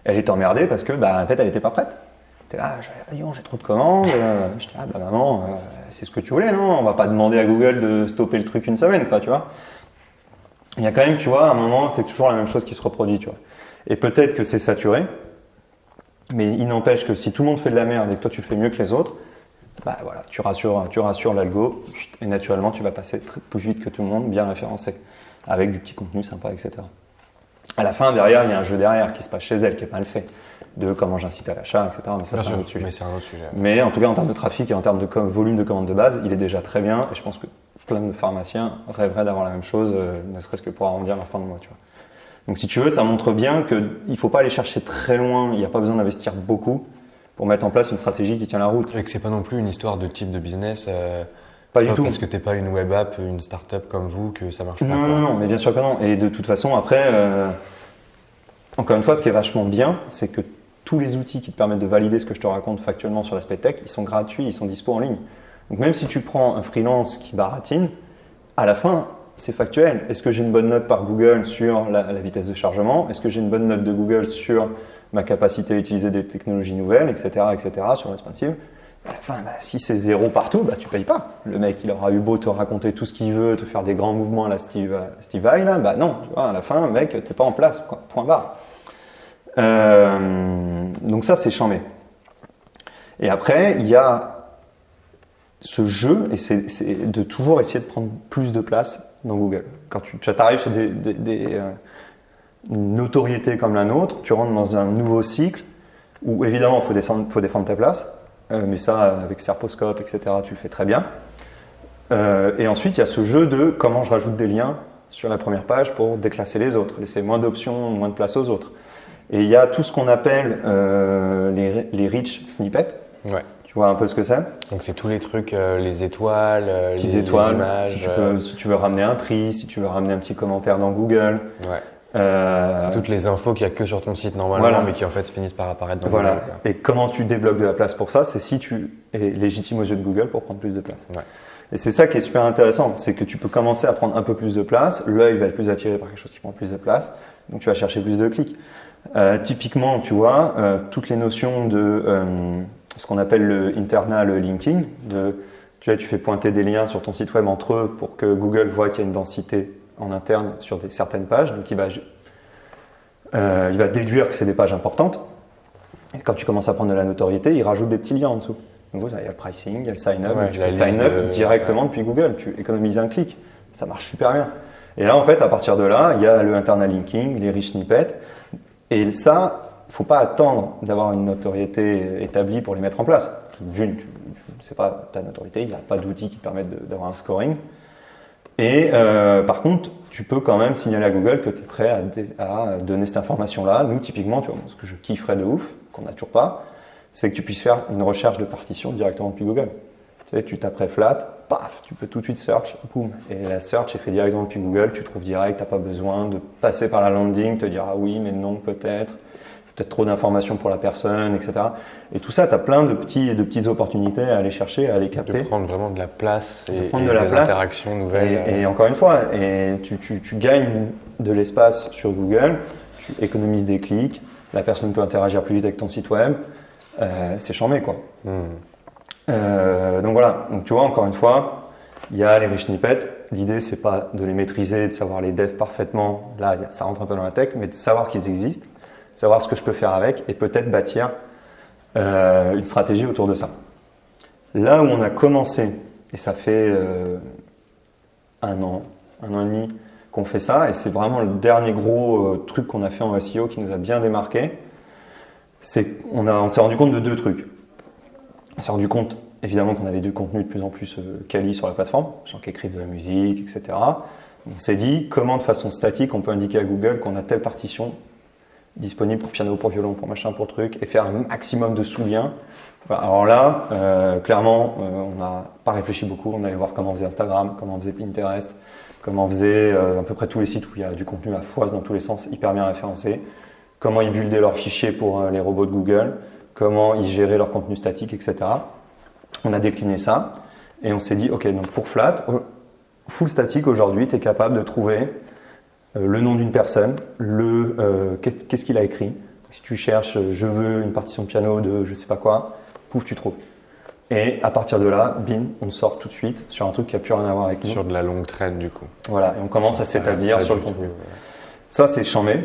S2: Elle est emmerdée parce que, en fait, elle n'était pas prête. T'es là, j'ai trop de commandes. J'étais là, maman, c'est ce que tu voulais, non? On va pas demander à Google de stopper le truc 1 semaine, quoi, tu vois. Il y a quand même, tu vois, à un moment, c'est toujours la même chose qui se reproduit, tu vois. Et peut-être que c'est saturé, mais il n'empêche que si tout le monde fait de la merde et que toi tu le fais mieux que les autres, voilà, tu rassures l'algo et naturellement tu vas passer plus vite que tout le monde, bien référencé, avec du petit contenu sympa, etc. À la fin, derrière, il y a un jeu derrière qui se passe chez elle, qui est mal fait, de comment j'incite à l'achat, etc. Mais ça, c'est un autre sujet.
S1: Mais c'est un autre sujet.
S2: Mais en tout cas, en termes de trafic et en termes de volume de commandes de base, il est déjà très bien. Et je pense que plein de pharmaciens rêveraient d'avoir la même chose, ne serait-ce que pour arrondir leur fin de mois, tu vois. Donc si tu veux, ça montre bien qu'il ne faut pas aller chercher très loin, il n'y a pas besoin d'investir beaucoup pour mettre en place une stratégie qui tient la route.
S1: Et que c'est pas non plus une histoire de type de business.
S2: Pas du tout.
S1: Parce que t'es pas une web app, une start-up comme vous, que ça marche pas.
S2: Non, mais bien sûr que non. Et de toute façon, après, encore une fois, ce qui est vachement bien, c'est que tous les outils qui te permettent de valider ce que je te raconte factuellement sur l'aspect tech, ils sont gratuits, ils sont dispo en ligne. Donc même si tu prends un freelance qui baratine, à la fin, c'est factuel. Est-ce que j'ai une bonne note par Google sur la vitesse de chargement? Est-ce que j'ai une bonne note de Google sur ma capacité à utiliser des technologies nouvelles, etc., sur responsive? À la fin, si c'est 0 partout, tu payes pas. Le mec, il aura eu beau te raconter tout ce qu'il veut, te faire des grands mouvements à la Steve Vai, là, non. Tu vois, à la fin, mec, t'es pas en place, quoi. Point barre. Donc ça, c'est chambé. Et après, il y a ce jeu, et c'est de toujours essayer de prendre plus de place dans Google. Quand tu arrives sur une notoriété comme la nôtre, tu rentres dans un nouveau cycle où évidemment il faut défendre ta place, mais ça avec Serposcope, etc., tu le fais très bien. Et ensuite, il y a ce jeu de comment je rajoute des liens sur la première page pour déclasser les autres, laisser moins d'options, moins de place aux autres. Et il y a tout ce qu'on appelle les rich snippets.
S1: Ouais.
S2: Tu vois un peu ce que c'est?
S1: Donc c'est tous les trucs, les étoiles,
S2: petites
S1: les
S2: étoiles,
S1: images.
S2: si tu veux ramener un prix, si tu veux ramener un petit commentaire dans Google.
S1: Ouais. C'est toutes les infos qu'il n'y a que sur ton site normalement, mais qui en fait finissent par apparaître dans Google. Quoi.
S2: Et comment tu débloques de la place pour ça? C'est si tu es légitime aux yeux de Google pour prendre plus de place.
S1: Ouais.
S2: Et c'est ça qui est super intéressant, c'est que tu peux commencer à prendre un peu plus de place, l'œil va être plus attiré par quelque chose qui prend plus de place, donc tu vas chercher plus de clics. Typiquement, tu vois, toutes les notions de ce qu'on appelle le internal linking, tu fais pointer des liens sur ton site web entre eux pour que Google voit qu'il y a une densité en interne sur certaines pages, donc il va déduire que c'est des pages importantes. Et quand tu commences à prendre de la notoriété, il rajoute des petits liens en dessous. Donc, il y a le pricing, il y a le sign-up, tu peux sign-up directement depuis Google, tu économises un clic, ça marche super bien. Et là, en fait, à partir de là, il y a le internal linking, les rich snippets, et ça, il ne faut pas attendre d'avoir une notoriété établie pour les mettre en place. D'une, tu ne sais pas ta notoriété, il n'y a pas d'outils qui te permettent d'avoir un scoring. Et par contre, tu peux quand même signaler à Google que tu es prêt à donner cette information-là. Nous, typiquement, tu vois, ce que je kifferais de ouf, qu'on n'a toujours pas, c'est que tu puisses faire une recherche de partition directement depuis Google. Tu sais, tu taperais flat, paf, tu peux tout de suite search, boum. Et la search est fait directement depuis Google, tu trouves direct, tu n'as pas besoin de passer par la landing, te dire ah oui, mais non, peut-être trop d'informations pour la personne, etc. Et tout ça, tu as plein de petites opportunités à aller chercher, à aller capter.
S1: De prendre vraiment de la place et
S2: des
S1: interactions nouvelles.
S2: Et encore une fois, tu gagnes de l'espace sur Google, tu économises des clics, la personne peut interagir plus vite avec ton site web, c'est charmé quoi. Donc voilà, donc tu vois, encore une fois, il y a les rich snippets. L'idée, c'est pas de les maîtriser, de savoir les devs parfaitement, là ça rentre un peu dans la tech, mais de savoir qu'ils existent, savoir ce que je peux faire avec et peut-être bâtir une stratégie autour de ça. Là où on a commencé, et ça fait un an et demi qu'on fait ça, et c'est vraiment le dernier gros truc qu'on a fait en SEO qui nous a bien démarqué, c'est qu'on s'est rendu compte de deux trucs. On s'est rendu compte évidemment qu'on avait du contenu de plus en plus quali sur la plateforme, gens qui écrivent de la musique, etc. On s'est dit comment de façon statique on peut indiquer à Google qu'on a telle partition disponible pour piano, pour violon, pour machin, pour truc, et faire un maximum de sous-liens. Alors là, clairement, on n'a pas réfléchi beaucoup, on allait voir comment faisait Instagram, comment faisait Pinterest, comment faisait à peu près tous les sites où il y a du contenu à foise dans tous les sens, hyper bien référencé, comment ils buildaient leurs fichiers pour les robots de Google, comment ils géraient leur contenu statique, etc. On a décliné ça, et on s'est dit, ok, donc pour Flat, full statique aujourd'hui, tu es capable de trouver le nom d'une personne, qu'est-ce qu'il a écrit. Si tu cherches je veux une partition de piano de je sais pas quoi, pouf, tu trouves. Et à partir de là, bim, on sort tout de suite sur un truc qui n'a plus rien à voir avec nous.
S1: Sur de la longue traîne du coup.
S2: Voilà, et on commence à s'établir sur le contenu. Ça, c'est chambé.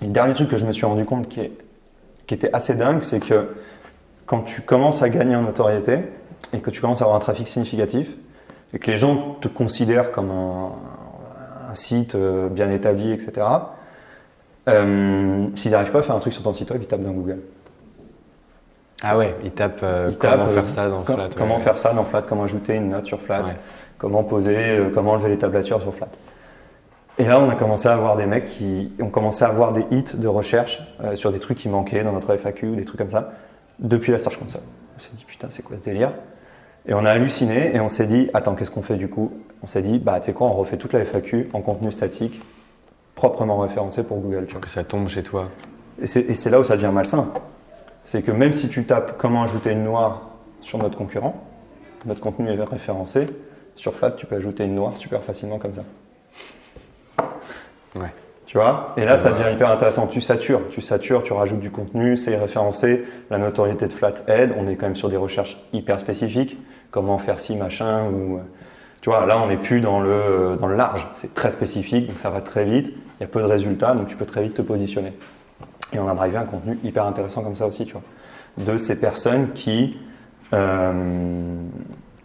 S2: Et le dernier truc que je me suis rendu compte qui était assez dingue, c'est que quand tu commences à gagner en notoriété et que tu commences à avoir un trafic significatif et que les gens te considèrent comme un site bien établi, etc. S'ils n'arrivent pas à faire un truc sur ton site web, ils tapent dans Google.
S1: Ah ouais, ils tapent comment faire ça dans Flat.
S2: Comment faire ça dans Flat, comment ajouter une note sur Flat, comment comment enlever les tablatures sur Flat. Et là, on a commencé à avoir des mecs qui ont commencé à avoir des hits de recherche sur des trucs qui manquaient dans notre FAQ ou des trucs comme ça, depuis la Search Console. On s'est dit, putain, c'est quoi ce délire? Et on a halluciné et on s'est dit, attends, qu'est-ce qu'on fait du coup? On s'est dit, bah, tu sais quoi, on refait toute la FAQ en contenu statique, proprement référencé pour Google. Tu vois.
S1: Que ça tombe chez toi.
S2: Et c'est là où ça devient malsain. C'est que même si tu tapes comment ajouter une noire sur notre concurrent, notre contenu est référencé, sur Flat, tu peux ajouter une noire super facilement comme ça.
S1: Ouais.
S2: Tu vois? Et là, ça devient hyper intéressant. Tu satures, tu rajoutes du contenu, c'est référencé, la notoriété de Flat aide, on est quand même sur des recherches hyper spécifiques, comment faire ci, machin, ou... Tu vois, là, on n'est plus dans le large, c'est très spécifique, donc ça va très vite, il y a peu de résultats, donc tu peux très vite te positionner. Et on a drivé un contenu hyper intéressant comme ça aussi, tu vois, de ces personnes qui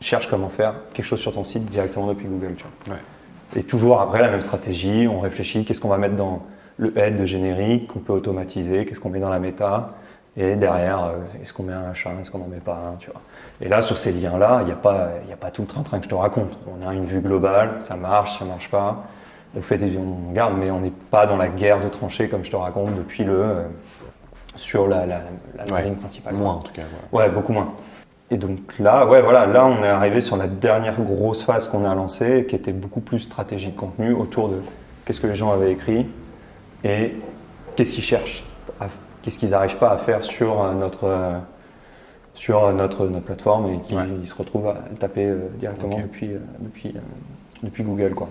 S2: cherchent comment faire quelque chose sur ton site directement depuis Google, tu vois. Ouais. Et toujours après la même stratégie, on réfléchit, qu'est-ce qu'on va mettre dans le head de générique, qu'on peut automatiser, qu'est-ce qu'on met dans la méta, Et derrière, est-ce qu'on met un machin, est-ce qu'on n'en met pas un, tu vois. Et là, sur ces liens-là, il n'y a pas tout le train-train que je te raconte. On a une vue globale, ça marche pas. On garde, mais on n'est pas dans la guerre de tranchées comme je te raconte depuis sur la ligne principale.
S1: Moins en tout cas.
S2: Ouais, beaucoup moins. Et donc là, là on est arrivé sur la dernière grosse phase qu'on a lancée, qui était beaucoup plus stratégie de contenu autour de qu'est-ce que les gens avaient écrit et qu'est-ce qu'ils cherchent, qu'est-ce qu'ils n'arrivent pas à faire sur notre plateforme et qu'ils se retrouvent à le taper directement depuis Google, quoi.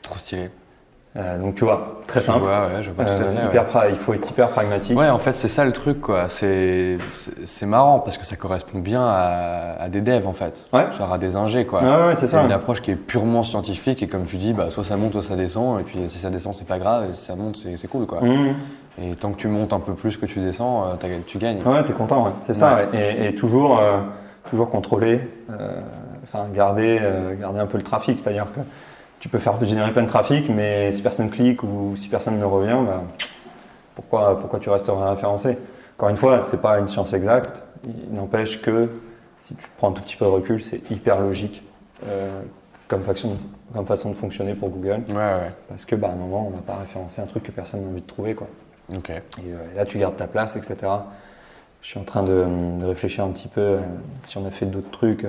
S1: Trop stylé.
S2: Donc tu vois, très simple.
S1: Je vois tout à fait.
S2: Il faut être hyper pragmatique.
S1: Ouais, en fait, c'est ça le truc, quoi. C'est marrant parce que ça correspond bien à des devs, en fait.
S2: Ouais.
S1: Genre à des ingés, quoi.
S2: Ouais, c'est ça.
S1: Une approche qui est purement scientifique et comme tu dis, soit ça monte, soit ça descend. Et puis si ça descend, c'est pas grave. Et si ça monte, c'est cool, quoi. Et tant que tu montes un peu plus que tu descends, tu gagnes.
S2: Ouais, t'es content, ouais. C'est ça. Ouais. Et toujours contrôler, garder un peu le trafic. C'est-à-dire que tu peux générer plein de trafic, mais si personne clique ou si personne ne revient, pourquoi tu resterais référencé? Encore une fois, c'est pas une science exacte. Il n'empêche que si tu prends un tout petit peu de recul, c'est hyper logique comme façon de fonctionner pour Google.
S1: Ouais.
S2: Parce que à un moment, on va pas référencer un truc que personne n'a envie de trouver, quoi.
S1: Ok.
S2: Et là, tu gardes ta place, etc. Je suis en train de réfléchir un petit peu si on a fait d'autres trucs.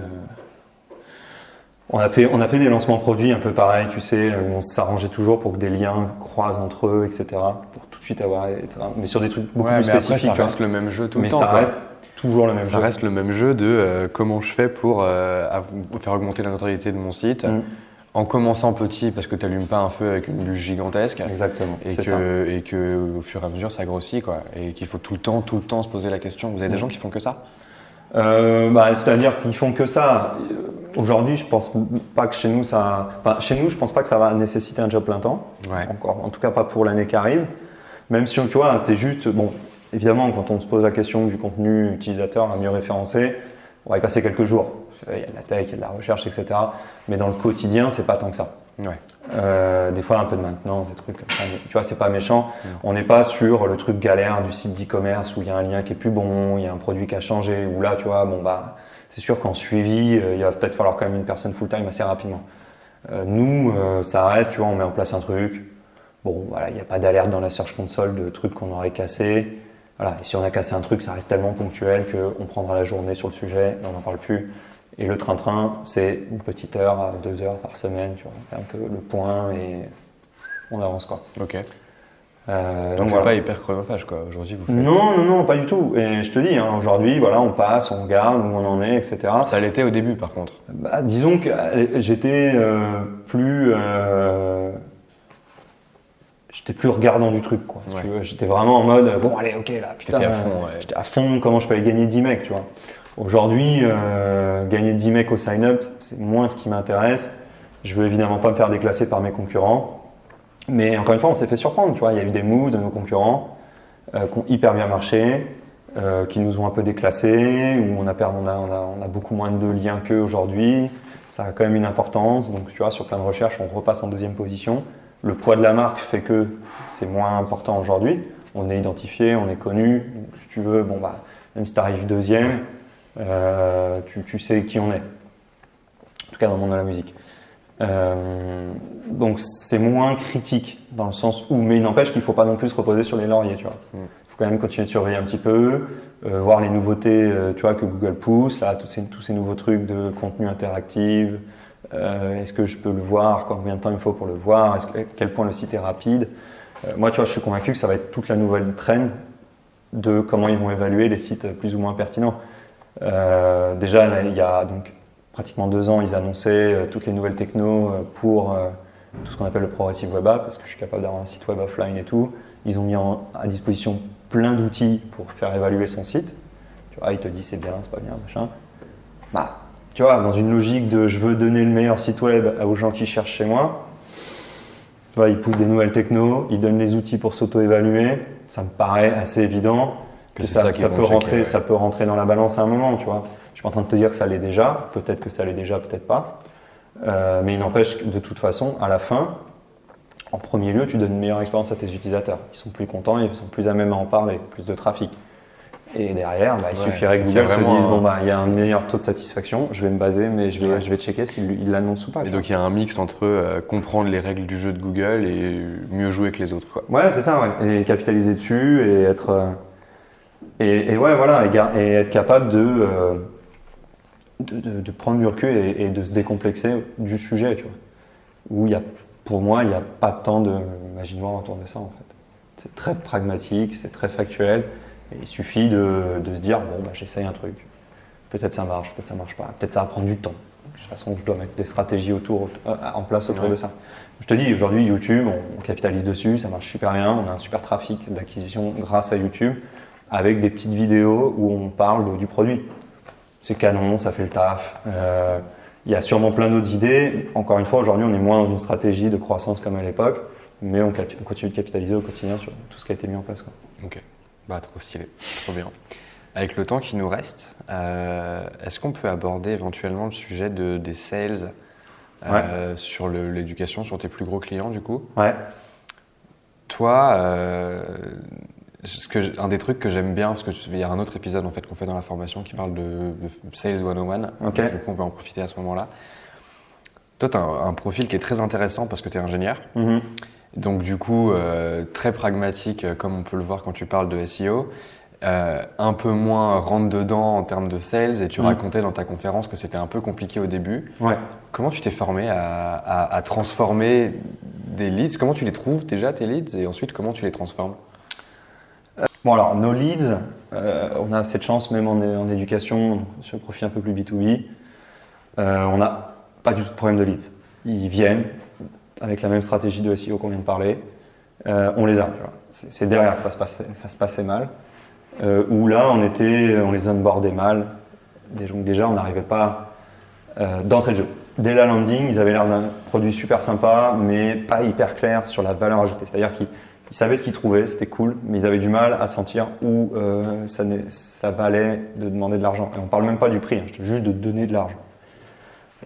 S2: On a fait des lancements produits un peu pareil, tu sais, où on s'arrangeait toujours pour que des liens croisent entre eux, etc. Pour tout de suite avoir, mais sur des trucs beaucoup plus spécifiques.
S1: Après, ça reste le même jeu tout le temps.
S2: Mais ça reste toujours le même jeu.
S1: Ça reste le même jeu de comment je fais pour faire augmenter la notoriété de mon site. En commençant petit, parce que tu n'allumes pas un feu avec une bûche gigantesque.
S2: Exactement.
S1: Et que au fur et à mesure, ça grossit, quoi. Et qu'il faut tout le temps se poser la question. Vous avez des gens qui font que ça?
S2: C'est-à-dire qu'ils font que ça. Aujourd'hui, je pense pas que chez nous, je pense pas que ça va nécessiter un job plein temps.
S1: Ouais.
S2: En tout cas, pas pour l'année qui arrive. Même si, tu vois, c'est juste, évidemment, quand on se pose la question du contenu utilisateur à mieux référencer, on va y passer quelques jours. Il y a de la tech, il y a de la recherche, etc. Mais dans le quotidien, c'est pas tant que ça.
S1: Ouais.
S2: Des fois, un peu de maintenance, des trucs comme ça. Mais, tu vois, c'est pas méchant. On n'est pas sur le truc galère du site d'e-commerce où il y a un lien qui est plus bon, il y a un produit qui a changé. Où là, tu vois, c'est sûr qu'en suivi, il va peut-être falloir quand même une personne full-time assez rapidement. Nous, ça reste, tu vois, on met en place un truc. Il n'y a pas d'alerte dans la Search Console de trucs qu'on aurait cassé. Voilà. Et si on a cassé un truc, ça reste tellement ponctuel qu'on prendra la journée sur le sujet et on n'en parle plus. Et le train-train, c'est une petite heure, 2 heures par semaine, tu vois, on fait un peu le point et on avance, quoi.
S1: Ok.
S2: Donc
S1: c'est pas hyper chronophage, quoi. Aujourd'hui, vous faites...
S2: Non, pas du tout. Et je te dis, aujourd'hui, on passe, on regarde où on en est, etc.
S1: Ça l'était au début, par contre.
S2: Disons que j'étais plus regardant du truc, quoi. Si tu veux. J'étais vraiment en mode, allez, ok, là, putain.
S1: T'étais à fond, ouais.
S2: J'étais à fond, comment je peux aller gagner 10 mecs, tu vois. Aujourd'hui, gagner 10 mecs au sign-up, c'est moins ce qui m'intéresse. Je veux évidemment pas me faire déclasser par mes concurrents. Mais encore une fois, on s'est fait surprendre. Tu vois, il y a eu des moves de nos concurrents qui ont hyper bien marché, qui nous ont un peu déclassés, où on a beaucoup moins de liens qu'eux aujourd'hui. Ça a quand même une importance. Donc, tu vois, sur plein de recherches, on repasse en 2e position. Le poids de la marque fait que c'est moins important aujourd'hui. On est identifié, on est connu. Donc, si tu veux, même si tu arrives 2e, tu sais qui on est. En tout cas, dans le monde de la musique. Donc c'est moins critique dans le sens où, mais il n'empêche qu'il ne faut pas non plus se reposer sur les lauriers, tu vois. Il faut quand même continuer de surveiller un petit peu, voir les nouveautés, tu vois, que Google pousse, là, tous ces nouveaux trucs de contenu interactif. Est-ce que je peux le voir, combien de temps il faut pour le voir, à quel point le site est rapide. Moi, tu vois, je suis convaincu que ça va être toute la nouvelle trend de comment ils vont évaluer les sites plus ou moins pertinents. Déjà, là, il y a donc pratiquement 2 ans, ils annonçaient toutes les nouvelles technos pour tout ce qu'on appelle le Progressive Web App, parce que je suis capable d'avoir un site web offline et tout. Ils ont mis à disposition plein d'outils pour faire évaluer son site. Tu vois, ils te disent c'est bien, c'est pas bien, machin. Tu vois, dans une logique de je veux donner le meilleur site web aux gens qui cherchent chez moi, tu vois, ils poussent des nouvelles technos, ils donnent les outils pour s'auto-évaluer. Ça me paraît assez évident que ça peut rentrer dans la balance à un moment, tu vois. Je suis pas en train de te dire que ça l'est déjà, peut-être que ça l'est déjà, peut-être pas. Mais il n'empêche que de toute façon, à la fin, en premier lieu, tu donnes une meilleure expérience à tes utilisateurs. Ils sont plus contents, ils sont plus à même à en parler, plus de trafic. Et derrière, il suffirait que Google se dise il y a un meilleur taux de satisfaction, je vais me baser, mais je vais checker s'il l'annonce ou pas.
S1: Et donc il y a un mix entre comprendre les règles du jeu de Google et mieux jouer que les autres, quoi.
S2: Ouais, c'est ça, ouais. Et capitaliser dessus et être et être capable de prendre du recul et de se décomplexer du sujet, tu vois. Où pour moi, il n'y a pas tant de magie noire autour de ça, en fait. C'est très pragmatique, c'est très factuel. Et il suffit de se dire, j'essaye un truc. Peut-être ça marche, peut-être ça marche pas. Peut-être ça va prendre du temps. De toute façon, je dois mettre des stratégies en place autour de ça. Je te dis, aujourd'hui, YouTube, on capitalise dessus, ça marche super bien. On a un super trafic d'acquisition grâce à YouTube, avec des petites vidéos où on parle du produit. C'est canon, ça fait le taf. Il y a sûrement plein d'autres idées. Encore une fois, aujourd'hui, on est moins dans une stratégie de croissance comme à l'époque, mais on continue de capitaliser au quotidien sur tout ce qui a été mis en place, quoi.
S1: Ok, trop stylé, trop bien. Avec le temps qui nous reste, est-ce qu'on peut aborder éventuellement le sujet des sales sur l'éducation, sur tes plus gros clients du coup?
S2: Ouais.
S1: Toi, un des trucs que j'aime bien, parce qu'il y a un autre épisode en fait qu'on fait dans la formation qui parle de Sales 101,
S2: okay.
S1: Du coup on peut en profiter à ce moment-là. Toi, tu as un profil qui est très intéressant parce que tu es ingénieur.
S2: Mm-hmm.
S1: Donc du coup, très pragmatique, comme on peut le voir quand tu parles de SEO. Un peu moins rentre-dedans en termes de sales, et tu racontais dans ta conférence que c'était un peu compliqué au début.
S2: Ouais.
S1: Comment tu t'es formé à transformer des leads? Comment tu les trouves déjà, tes leads, et ensuite comment tu les transformes?
S2: Bon alors, nos leads, on a cette chance même en éducation, sur le profil un peu plus B2B, on n'a pas du tout de problème de leads. Ils viennent avec la même stratégie de SEO qu'on vient de parler, on les a. C'est derrière que ça se passait mal. Où là, on les onboardait mal. Donc déjà, on n'arrivait pas d'entrée de jeu. Dès la landing, ils avaient l'air d'un produit super sympa, mais pas hyper clair sur la valeur ajoutée. C'est-à-dire qu'ils savaient ce qu'ils trouvaient, c'était cool, mais ils avaient du mal à sentir où ça valait de demander de l'argent. Et on ne parle même pas du prix, juste de donner de l'argent.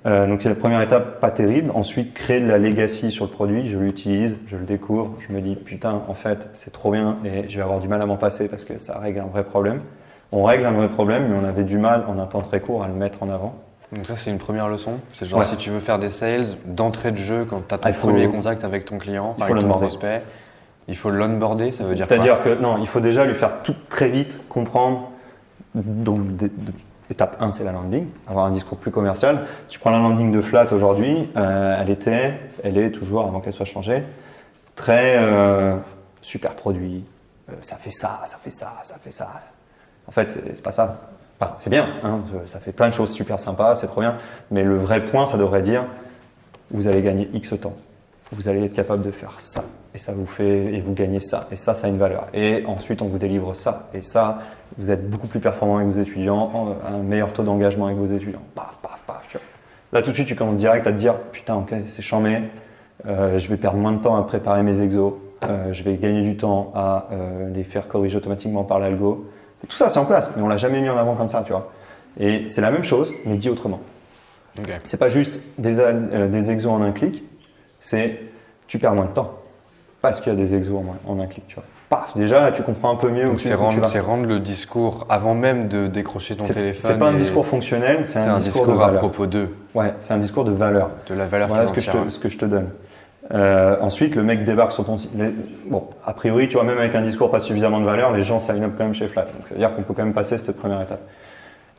S2: Donc c'est la première étape, pas terrible. Ensuite, créer de la legacy sur le produit. Je l'utilise, je le découvre, je me dis putain, en fait, c'est trop bien et je vais avoir du mal à m'en passer parce que ça règle un vrai problème. On règle un vrai problème, mais on avait du mal en un temps très court à le mettre en avant.
S1: Donc ça, c'est une première leçon. C'est genre si tu veux faire des sales d'entrée de jeu, quand tu as ton premier contact avec ton client, avec ton prospect, il faut l'onboarder, ça veut dire quoi?
S2: C'est-à-dire que non, il faut déjà lui faire tout très vite comprendre. Donc étape 1, c'est la landing, avoir un discours plus commercial. Si tu prends la landing de Flat aujourd'hui, elle est toujours, avant qu'elle soit changée, très super produit, ça fait ça, ça fait ça, ça fait ça. En fait, c'est pas ça. Enfin, c'est bien, hein, ça fait plein de choses super sympas, c'est trop bien, mais le vrai point, ça devrait dire, vous allez gagner X temps, vous allez être capable de faire ça, et ça vous fait, et vous gagnez ça, et ça a une valeur. Et ensuite, on vous délivre ça, et ça, vous êtes beaucoup plus performant avec vos étudiants, un meilleur taux d'engagement avec vos étudiants. Paf, paf, paf. Tu vois. Là, tout de suite, tu commences direct à te dire, putain, ok, c'est chambé, je vais perdre moins de temps à préparer mes exos, je vais gagner du temps à les faire corriger automatiquement par l'algo. Et tout ça, c'est en place, mais on l'a jamais mis en avant comme ça, tu vois. Et c'est la même chose, mais dit autrement.
S1: Okay.
S2: C'est pas juste des exos en un clic, c'est tu perds moins de temps parce qu'il y a des exos en un clic, tu vois. Paf, déjà là tu comprends un peu mieux.
S1: Donc c'est rendre le discours avant même de décrocher ton téléphone.
S2: C'est pas un discours fonctionnel, c'est un discours
S1: à propos d'eux.
S2: Ouais, c'est un discours de valeur.
S1: De la valeur.
S2: Voilà ce que je te donne. Ensuite, le mec débarque sur ton site. Bon, a priori, tu vois, même avec un discours pas suffisamment de valeur, les gens sign up quand même chez Flat. Donc ça veut dire qu'on peut quand même passer cette première étape.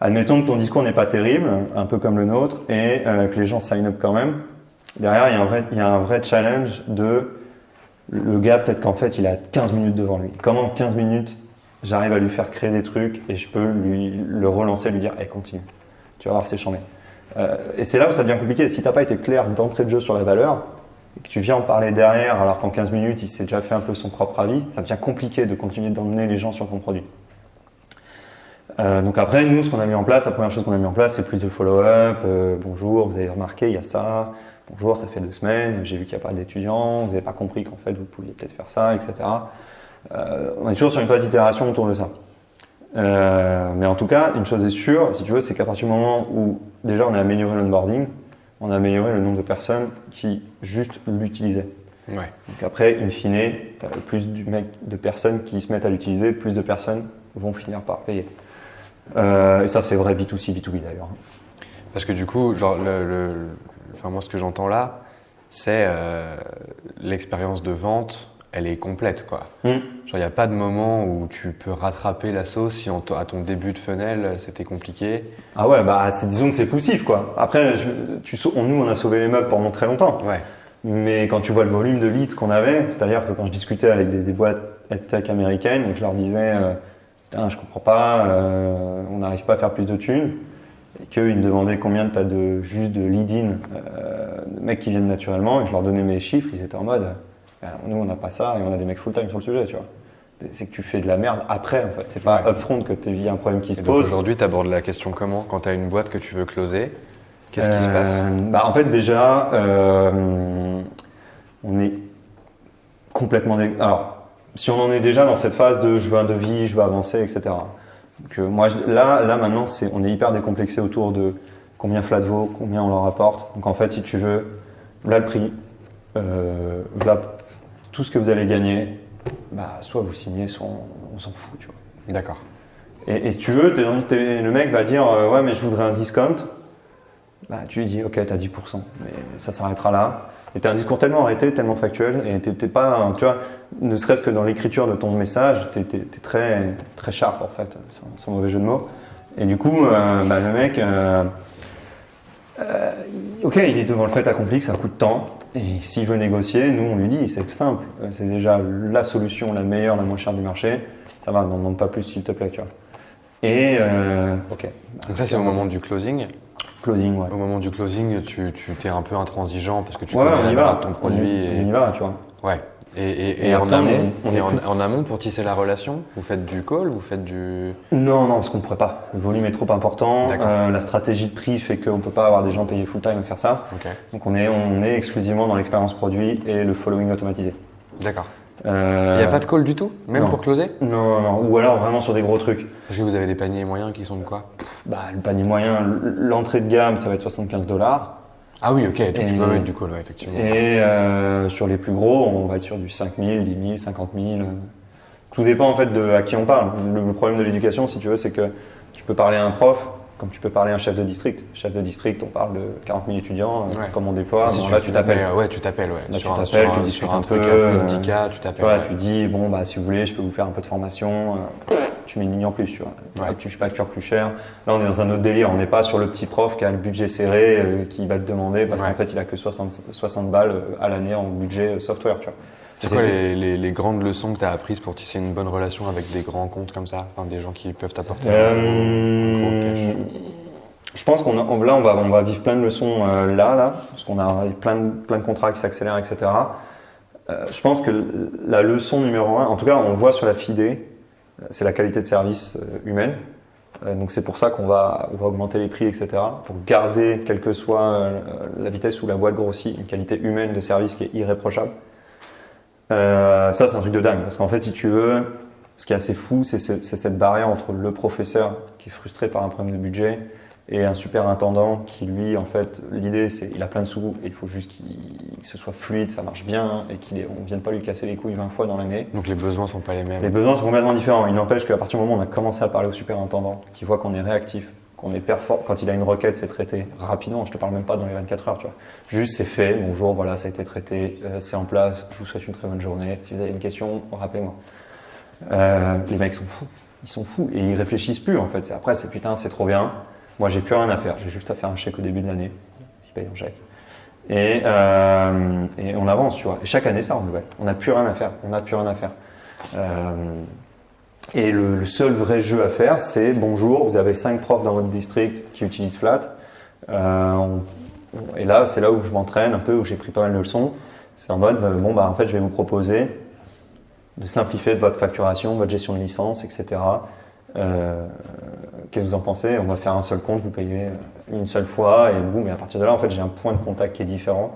S2: Admettons que ton discours n'est pas terrible, un peu comme le nôtre, et que les gens sign up quand même. Derrière, il y a un vrai challenge de le gars, peut-être qu'en fait, il a 15 minutes devant lui. Comment 15 minutes, j'arrive à lui faire créer des trucs et je peux le relancer, lui dire hey, continue. Tu vas voir, c'est chambé. Et c'est là où ça devient compliqué. Si tu n'as pas été clair d'entrée de jeu sur la valeur et que tu viens en parler derrière alors qu'en 15 minutes, il s'est déjà fait un peu son propre avis, ça devient compliqué de continuer d'emmener les gens sur ton produit. Donc après, nous, ce qu'on a mis en place, la première chose qu'on a mis en place, c'est plus de follow-up. Bonjour, vous avez remarqué, il y a ça. Bonjour, ça fait 2 semaines, j'ai vu qu'il n'y a pas d'étudiants, vous n'avez pas compris qu'en fait vous pouviez peut-être faire ça, etc. On est toujours sur une phase d'itération autour de ça. Mais en tout cas, une chose est sûre, si tu veux, c'est qu'à partir du moment où déjà on a amélioré l'onboarding, on a amélioré le nombre de personnes qui juste l'utilisaient.
S1: Ouais.
S2: Donc après, in fine, plus de personnes qui se mettent à l'utiliser, plus de personnes vont finir par payer. Et ça, c'est vrai B2C, B2B d'ailleurs.
S1: Parce que du coup, genre, enfin, moi, ce que j'entends là, c'est l'expérience de vente, elle est complète, quoi. Genre, il n'y a pas de moment où tu peux rattraper la sauce si à ton début de funnel, c'était compliqué.
S2: Ah ouais, bah, disons que c'est poussif, quoi. Après, nous, on a sauvé les meubles pendant très longtemps.
S1: Ouais.
S2: Mais quand tu vois le volume de leads qu'on avait, c'est-à-dire que quand je discutais avec des boîtes tech américaines et que je leur disais putain, je comprends pas, on n'arrive pas à faire plus de thunes, et qu'ils me demandaient combien tu as juste de lead-in, de mecs qui viennent naturellement, et je leur donnais mes chiffres, ils étaient en mode nous on n'a pas ça et on a des mecs full-time sur le sujet, tu vois. C'est que tu fais de la merde après, en fait. C'est pas upfront que tu vis un problème qui se pose.
S1: Aujourd'hui, tu abordes la question comment? Quand tu as une boîte que tu veux closer, qu'est-ce qui se passe?
S2: En fait, déjà, on est complètement... Alors, si on en est déjà dans cette phase de je veux un devis, je veux avancer, etc. Donc, moi, là, maintenant, on est hyper décomplexé autour de combien Flat vaut, combien on leur apporte. Donc, en fait, si tu veux, là, le prix, là, tout ce que vous allez gagner, soit vous signez, soit on s'en fout, tu vois.
S1: D'accord.
S2: Et si tu veux, le mec va dire ouais, mais je voudrais un discount. Tu lui dis ok, t'as 10%, mais ça s'arrêtera là. Et t'as un discours tellement arrêté, tellement factuel, et t'es pas, tu vois, ne serait-ce que dans l'écriture de ton message, t'es très, très sharp en fait, sans mauvais jeu de mots. Et du coup, le mec, ok, il est devant le fait accompli que ça coûte tant. Et s'il veut négocier, nous on lui dit c'est simple, c'est déjà la solution la meilleure, la moins chère du marché. Ça va, n'en demande pas plus s'il te plaît, tu vois. Et ok.
S1: Donc ça c'est au moment du closing.
S2: Closing, ouais.
S1: Au moment du closing, tu t'es un peu intransigeant parce que tu connais la valeur de ton produit.
S2: On y va, tu vois.
S1: Ouais. Et en amont, en amont, pour tisser la relation, vous faites du call, vous faites du...
S2: Non, parce qu'on ne pourrait pas. Le volume est trop important. La stratégie de prix fait qu'on ne peut pas avoir des gens payés full time à faire ça.
S1: Okay.
S2: Donc on est exclusivement dans l'expérience produit et le following automatisé.
S1: D'accord. Il n'y a pas de call du tout, même
S2: non.
S1: pour closer?
S2: Non. Ou alors vraiment sur des gros trucs.
S1: Parce que vous avez des paniers moyens qui sont de quoi?
S2: Le panier moyen, l'entrée de gamme, ça va être $75.
S1: Ah oui, ok, donc tu peux mettre du call, ouais, effectivement.
S2: Et sur les plus gros, on va être sur du 5 000, 10 000, 50 000. Tout dépend en fait de à qui on parle. Le problème de l'éducation, si tu veux, c'est que tu peux parler à un prof comme tu peux parler à un chef de district. Chef de district, on parle de 40 000 étudiants, comme on déploie.
S1: Si
S2: là, tu t'appelles.
S1: Tu t'appelles, ouais.
S2: Là, tu t'appelles, tu discutes un
S1: truc
S2: peu.
S1: Un peu de 10K, tu t'appelles.
S2: Tu dis, bon, si vous voulez, je peux vous faire un peu de formation. Tu mets une ligne en plus, tu vois. Tu factures plus cher. Là, on est dans un autre délire. On n'est pas sur le petit prof qui a le budget serré, qui va te demander, parce qu'en fait, il a que 60 balles à l'année en budget software, tu vois.
S1: C'est quoi les grandes leçons que tu as apprises pour tisser une bonne relation avec des grands comptes comme ça, enfin, des gens qui peuvent t'apporter un gros cash?
S2: Je pense qu'on va vivre plein de leçons là, parce qu'on a plein de contrats qui s'accélèrent, etc. Je pense que la leçon numéro 1, en tout cas, on le voit sur la FIDE, c'est la qualité de service humaine. Donc c'est pour ça qu'on va augmenter les prix, etc. Pour garder, quelle que soit la vitesse où la boîte grossit, une qualité humaine de service qui est irréprochable. Ça, c'est un truc de dingue. Parce qu'en fait, si tu veux, ce qui est assez fou, c'est cette barrière entre le professeur qui est frustré par un problème de budget et un superintendant qui, lui, en fait, l'idée, c'est il a plein de sous et il faut juste que ce soit fluide, ça marche bien et qu'on ne vienne pas lui casser les couilles 20 fois dans l'année.
S1: Donc les besoins sont pas les mêmes.
S2: Les besoins sont complètement différents. Il n'empêche qu'à partir du moment où on a commencé à parler au superintendant, qui voit qu'on est réactif, qu'on est performant, quand il a une requête, c'est traité rapidement. Je te parle même pas dans les 24 heures, tu vois. Juste, c'est fait. Bonjour, voilà, ça a été traité, c'est en place. Je vous souhaite une très bonne journée. Si vous avez une question, rappelez-moi. Les mecs sont fous. Ils sont fous et ils réfléchissent plus, en fait. Après, c'est putain, c'est trop bien. Moi, j'ai plus rien à faire. J'ai juste à faire un chèque au début de l'année. Je paye un chèque. Et on avance, tu vois. Et chaque année, ça renouvelle. On n'a plus rien à faire. Et le seul vrai jeu à faire, c'est bonjour, vous avez 5 profs dans votre district qui utilisent Flat. Et là, c'est là où je m'entraîne un peu, où j'ai pris pas mal de leçons. C'est en mode, en fait, je vais vous proposer de simplifier votre facturation, votre gestion de licence, etc. Qu'est-ce que vous en pensez? On va faire un seul compte, vous payez une seule fois, et boum, et à partir de là, en fait, j'ai un point de contact qui est différent.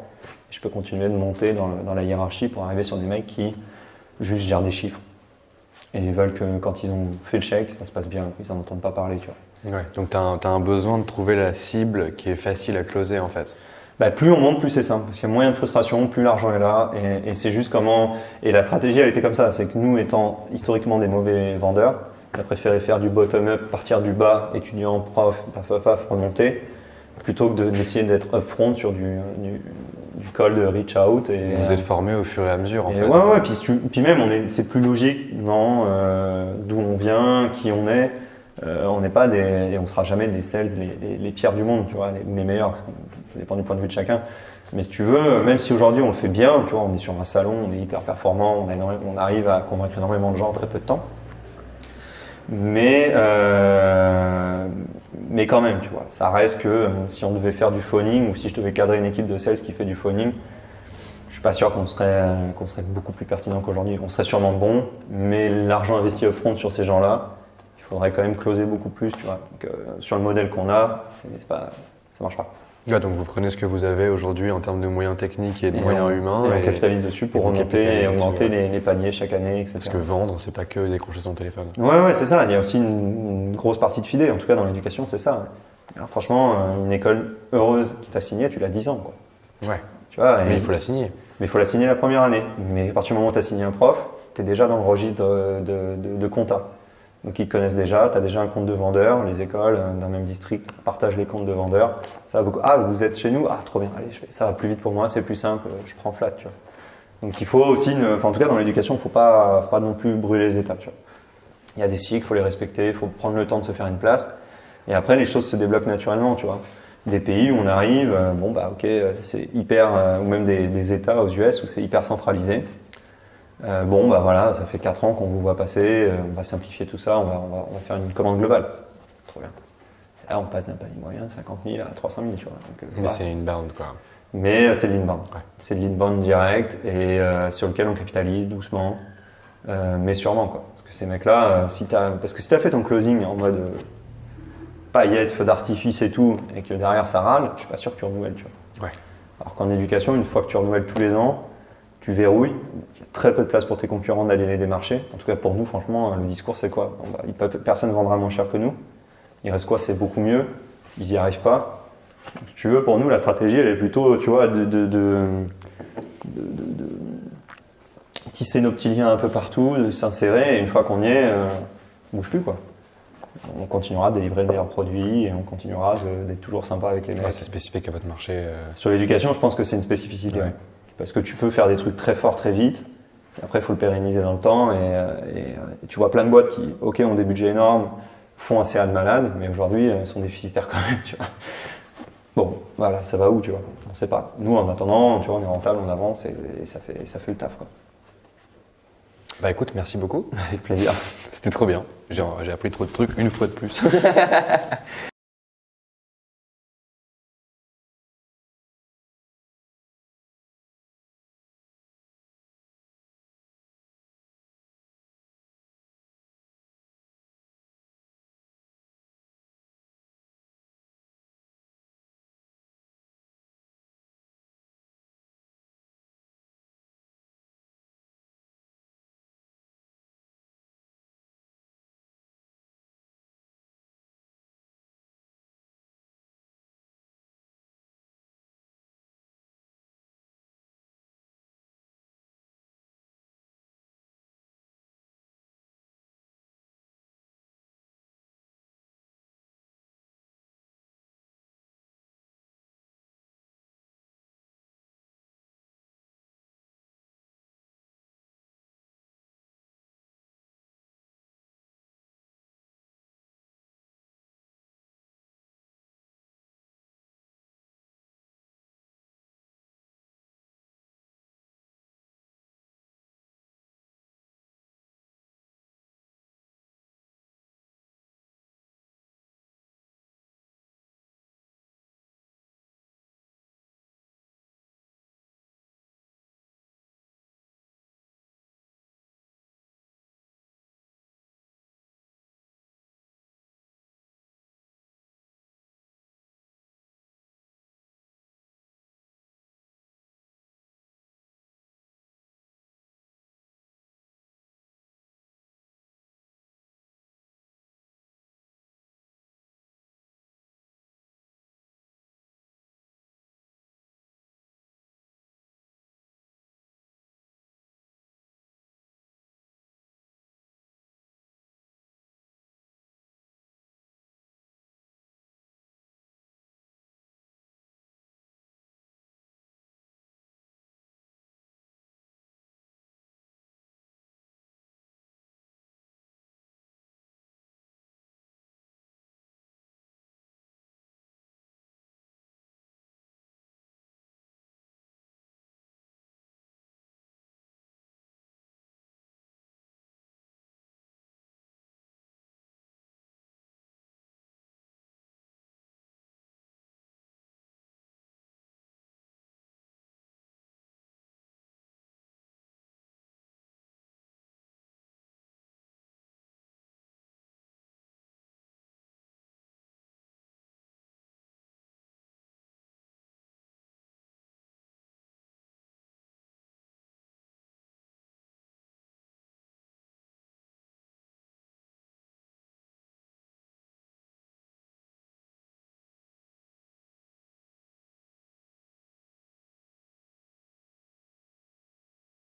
S2: Je peux continuer de monter dans la hiérarchie pour arriver sur des mecs qui juste gèrent des chiffres. Et ils veulent que quand ils ont fait le chèque, ça se passe bien, ils n'en entendent pas parler, tu vois.
S1: Ouais, donc tu as un besoin de trouver la cible qui est facile à closer, en fait.
S2: Plus on monte, plus c'est simple, parce qu'il y a moyen de frustration, plus l'argent est là, et c'est juste comment... Et la stratégie, elle était comme ça, c'est que nous, étant historiquement des mauvais vendeurs, On a préféré faire du bottom-up, partir du bas, étudiant, prof, remonter, plutôt que d'essayer d'être up-front sur du call de reach out. Et,
S1: vous êtes formé au fur et à mesure, en fait.
S2: Ouais, puis même, c'est plus logique dans d'où on vient, qui on est. On n'est pas et on sera jamais des sales les pires du monde, tu vois, les meilleurs, ça dépend du point de vue de chacun. Mais si tu veux, même si aujourd'hui on le fait bien, tu vois, on est sur un salon, on est hyper performant, on arrive à convaincre énormément de gens en très peu de temps. Mais quand même, tu vois, ça reste que si on devait faire du phoning ou si je devais cadrer une équipe de sales qui fait du phoning, je suis pas sûr qu'on serait beaucoup plus pertinent qu'aujourd'hui. On serait sûrement bon, mais l'argent investi up front sur ces gens-là, il faudrait quand même closer beaucoup plus, tu vois. Donc, sur le modèle qu'on a, ça marche pas.
S1: Ouais, donc vous prenez ce que vous avez aujourd'hui en termes de moyens techniques et de moyens humains.
S2: Et on capitalise dessus pour remonter et augmenter les paniers chaque année, etc.
S1: Parce que vendre, c'est pas que décrocher son téléphone.
S2: Ouais, c'est ça. Il y a aussi une grosse partie de FIDE. En tout cas, dans l'éducation, c'est ça. Alors franchement, une école heureuse qui t'a signé, tu l'as 10 ans, quoi.
S1: Ouais.
S2: Tu vois,
S1: mais il faut la signer.
S2: Mais il faut la signer la première année. Mais à partir du moment où tu as signé un prof, tu es déjà dans le registre de compta. Donc ils connaissent déjà, tu as déjà un compte de vendeur, les écoles d'un même district partagent les comptes de vendeurs. Ça va beaucoup. Ah, vous êtes chez nous? Ah, trop bien, allez, ça va plus vite pour moi, c'est plus simple, je prends flat, tu vois. Donc il faut aussi, en tout cas dans l'éducation, il ne faut pas non plus brûler les étapes, tu vois. Il y a des cycles, il faut les respecter, il faut prendre le temps de se faire une place. Et après, les choses se débloquent naturellement, tu vois. Des pays où on arrive, ok, c'est hyper, ou même des États aux US où c'est hyper centralisé. Voilà, ça fait 4 ans qu'on vous voit passer, on va simplifier tout ça, on va faire une commande globale. Trop bien. Et là, on passe d'un panier moyen, 50 000 à 300 000, tu vois. Donc,
S1: mais c'est inbound, quoi.
S2: Mais c'est de l'inbound.
S1: Ouais.
S2: C'est de l'inbound direct et sur lequel on capitalise doucement, mais sûrement, quoi. Parce que ces mecs-là, parce que si tu as fait ton closing en mode paillettes, feu d'artifice et tout, et que derrière ça râle, je suis pas sûr que tu renouvelles, tu vois.
S1: Ouais.
S2: Alors qu'en éducation, une fois que tu renouvelles tous les ans, tu verrouilles, il y a très peu de place pour tes concurrents d'aller les démarcher. En tout cas pour nous, franchement, le discours c'est quoi? Personne ne vendra moins cher que nous. Il reste quoi? C'est beaucoup mieux. Ils n'y arrivent pas. Donc, si tu veux, pour nous, la stratégie, elle est plutôt, tu vois, de tisser nos petits liens un peu partout, de s'insérer, et une fois qu'on y est, on bouge plus, quoi. On continuera de délivrer le meilleur produit et on continuera d'être toujours sympa avec les mecs.
S1: Ouais, c'est spécifique à votre marché.
S2: Sur l'éducation, je pense que c'est une spécificité.
S1: Ouais.
S2: Parce que tu peux faire des trucs très forts très vite. Et après, il faut le pérenniser dans le temps. Et tu vois plein de boîtes qui, ok, ont des budgets énormes, font un CA de malade, mais aujourd'hui sont déficitaires quand même. Tu vois. Bon, voilà, ça va où, tu vois? On ne sait pas. Nous, en attendant, tu vois, on est rentable, on avance et ça fait le taf, quoi.
S1: Bah écoute, merci beaucoup.
S2: Avec plaisir.
S1: C'était trop bien. J'ai appris trop de trucs une fois de plus.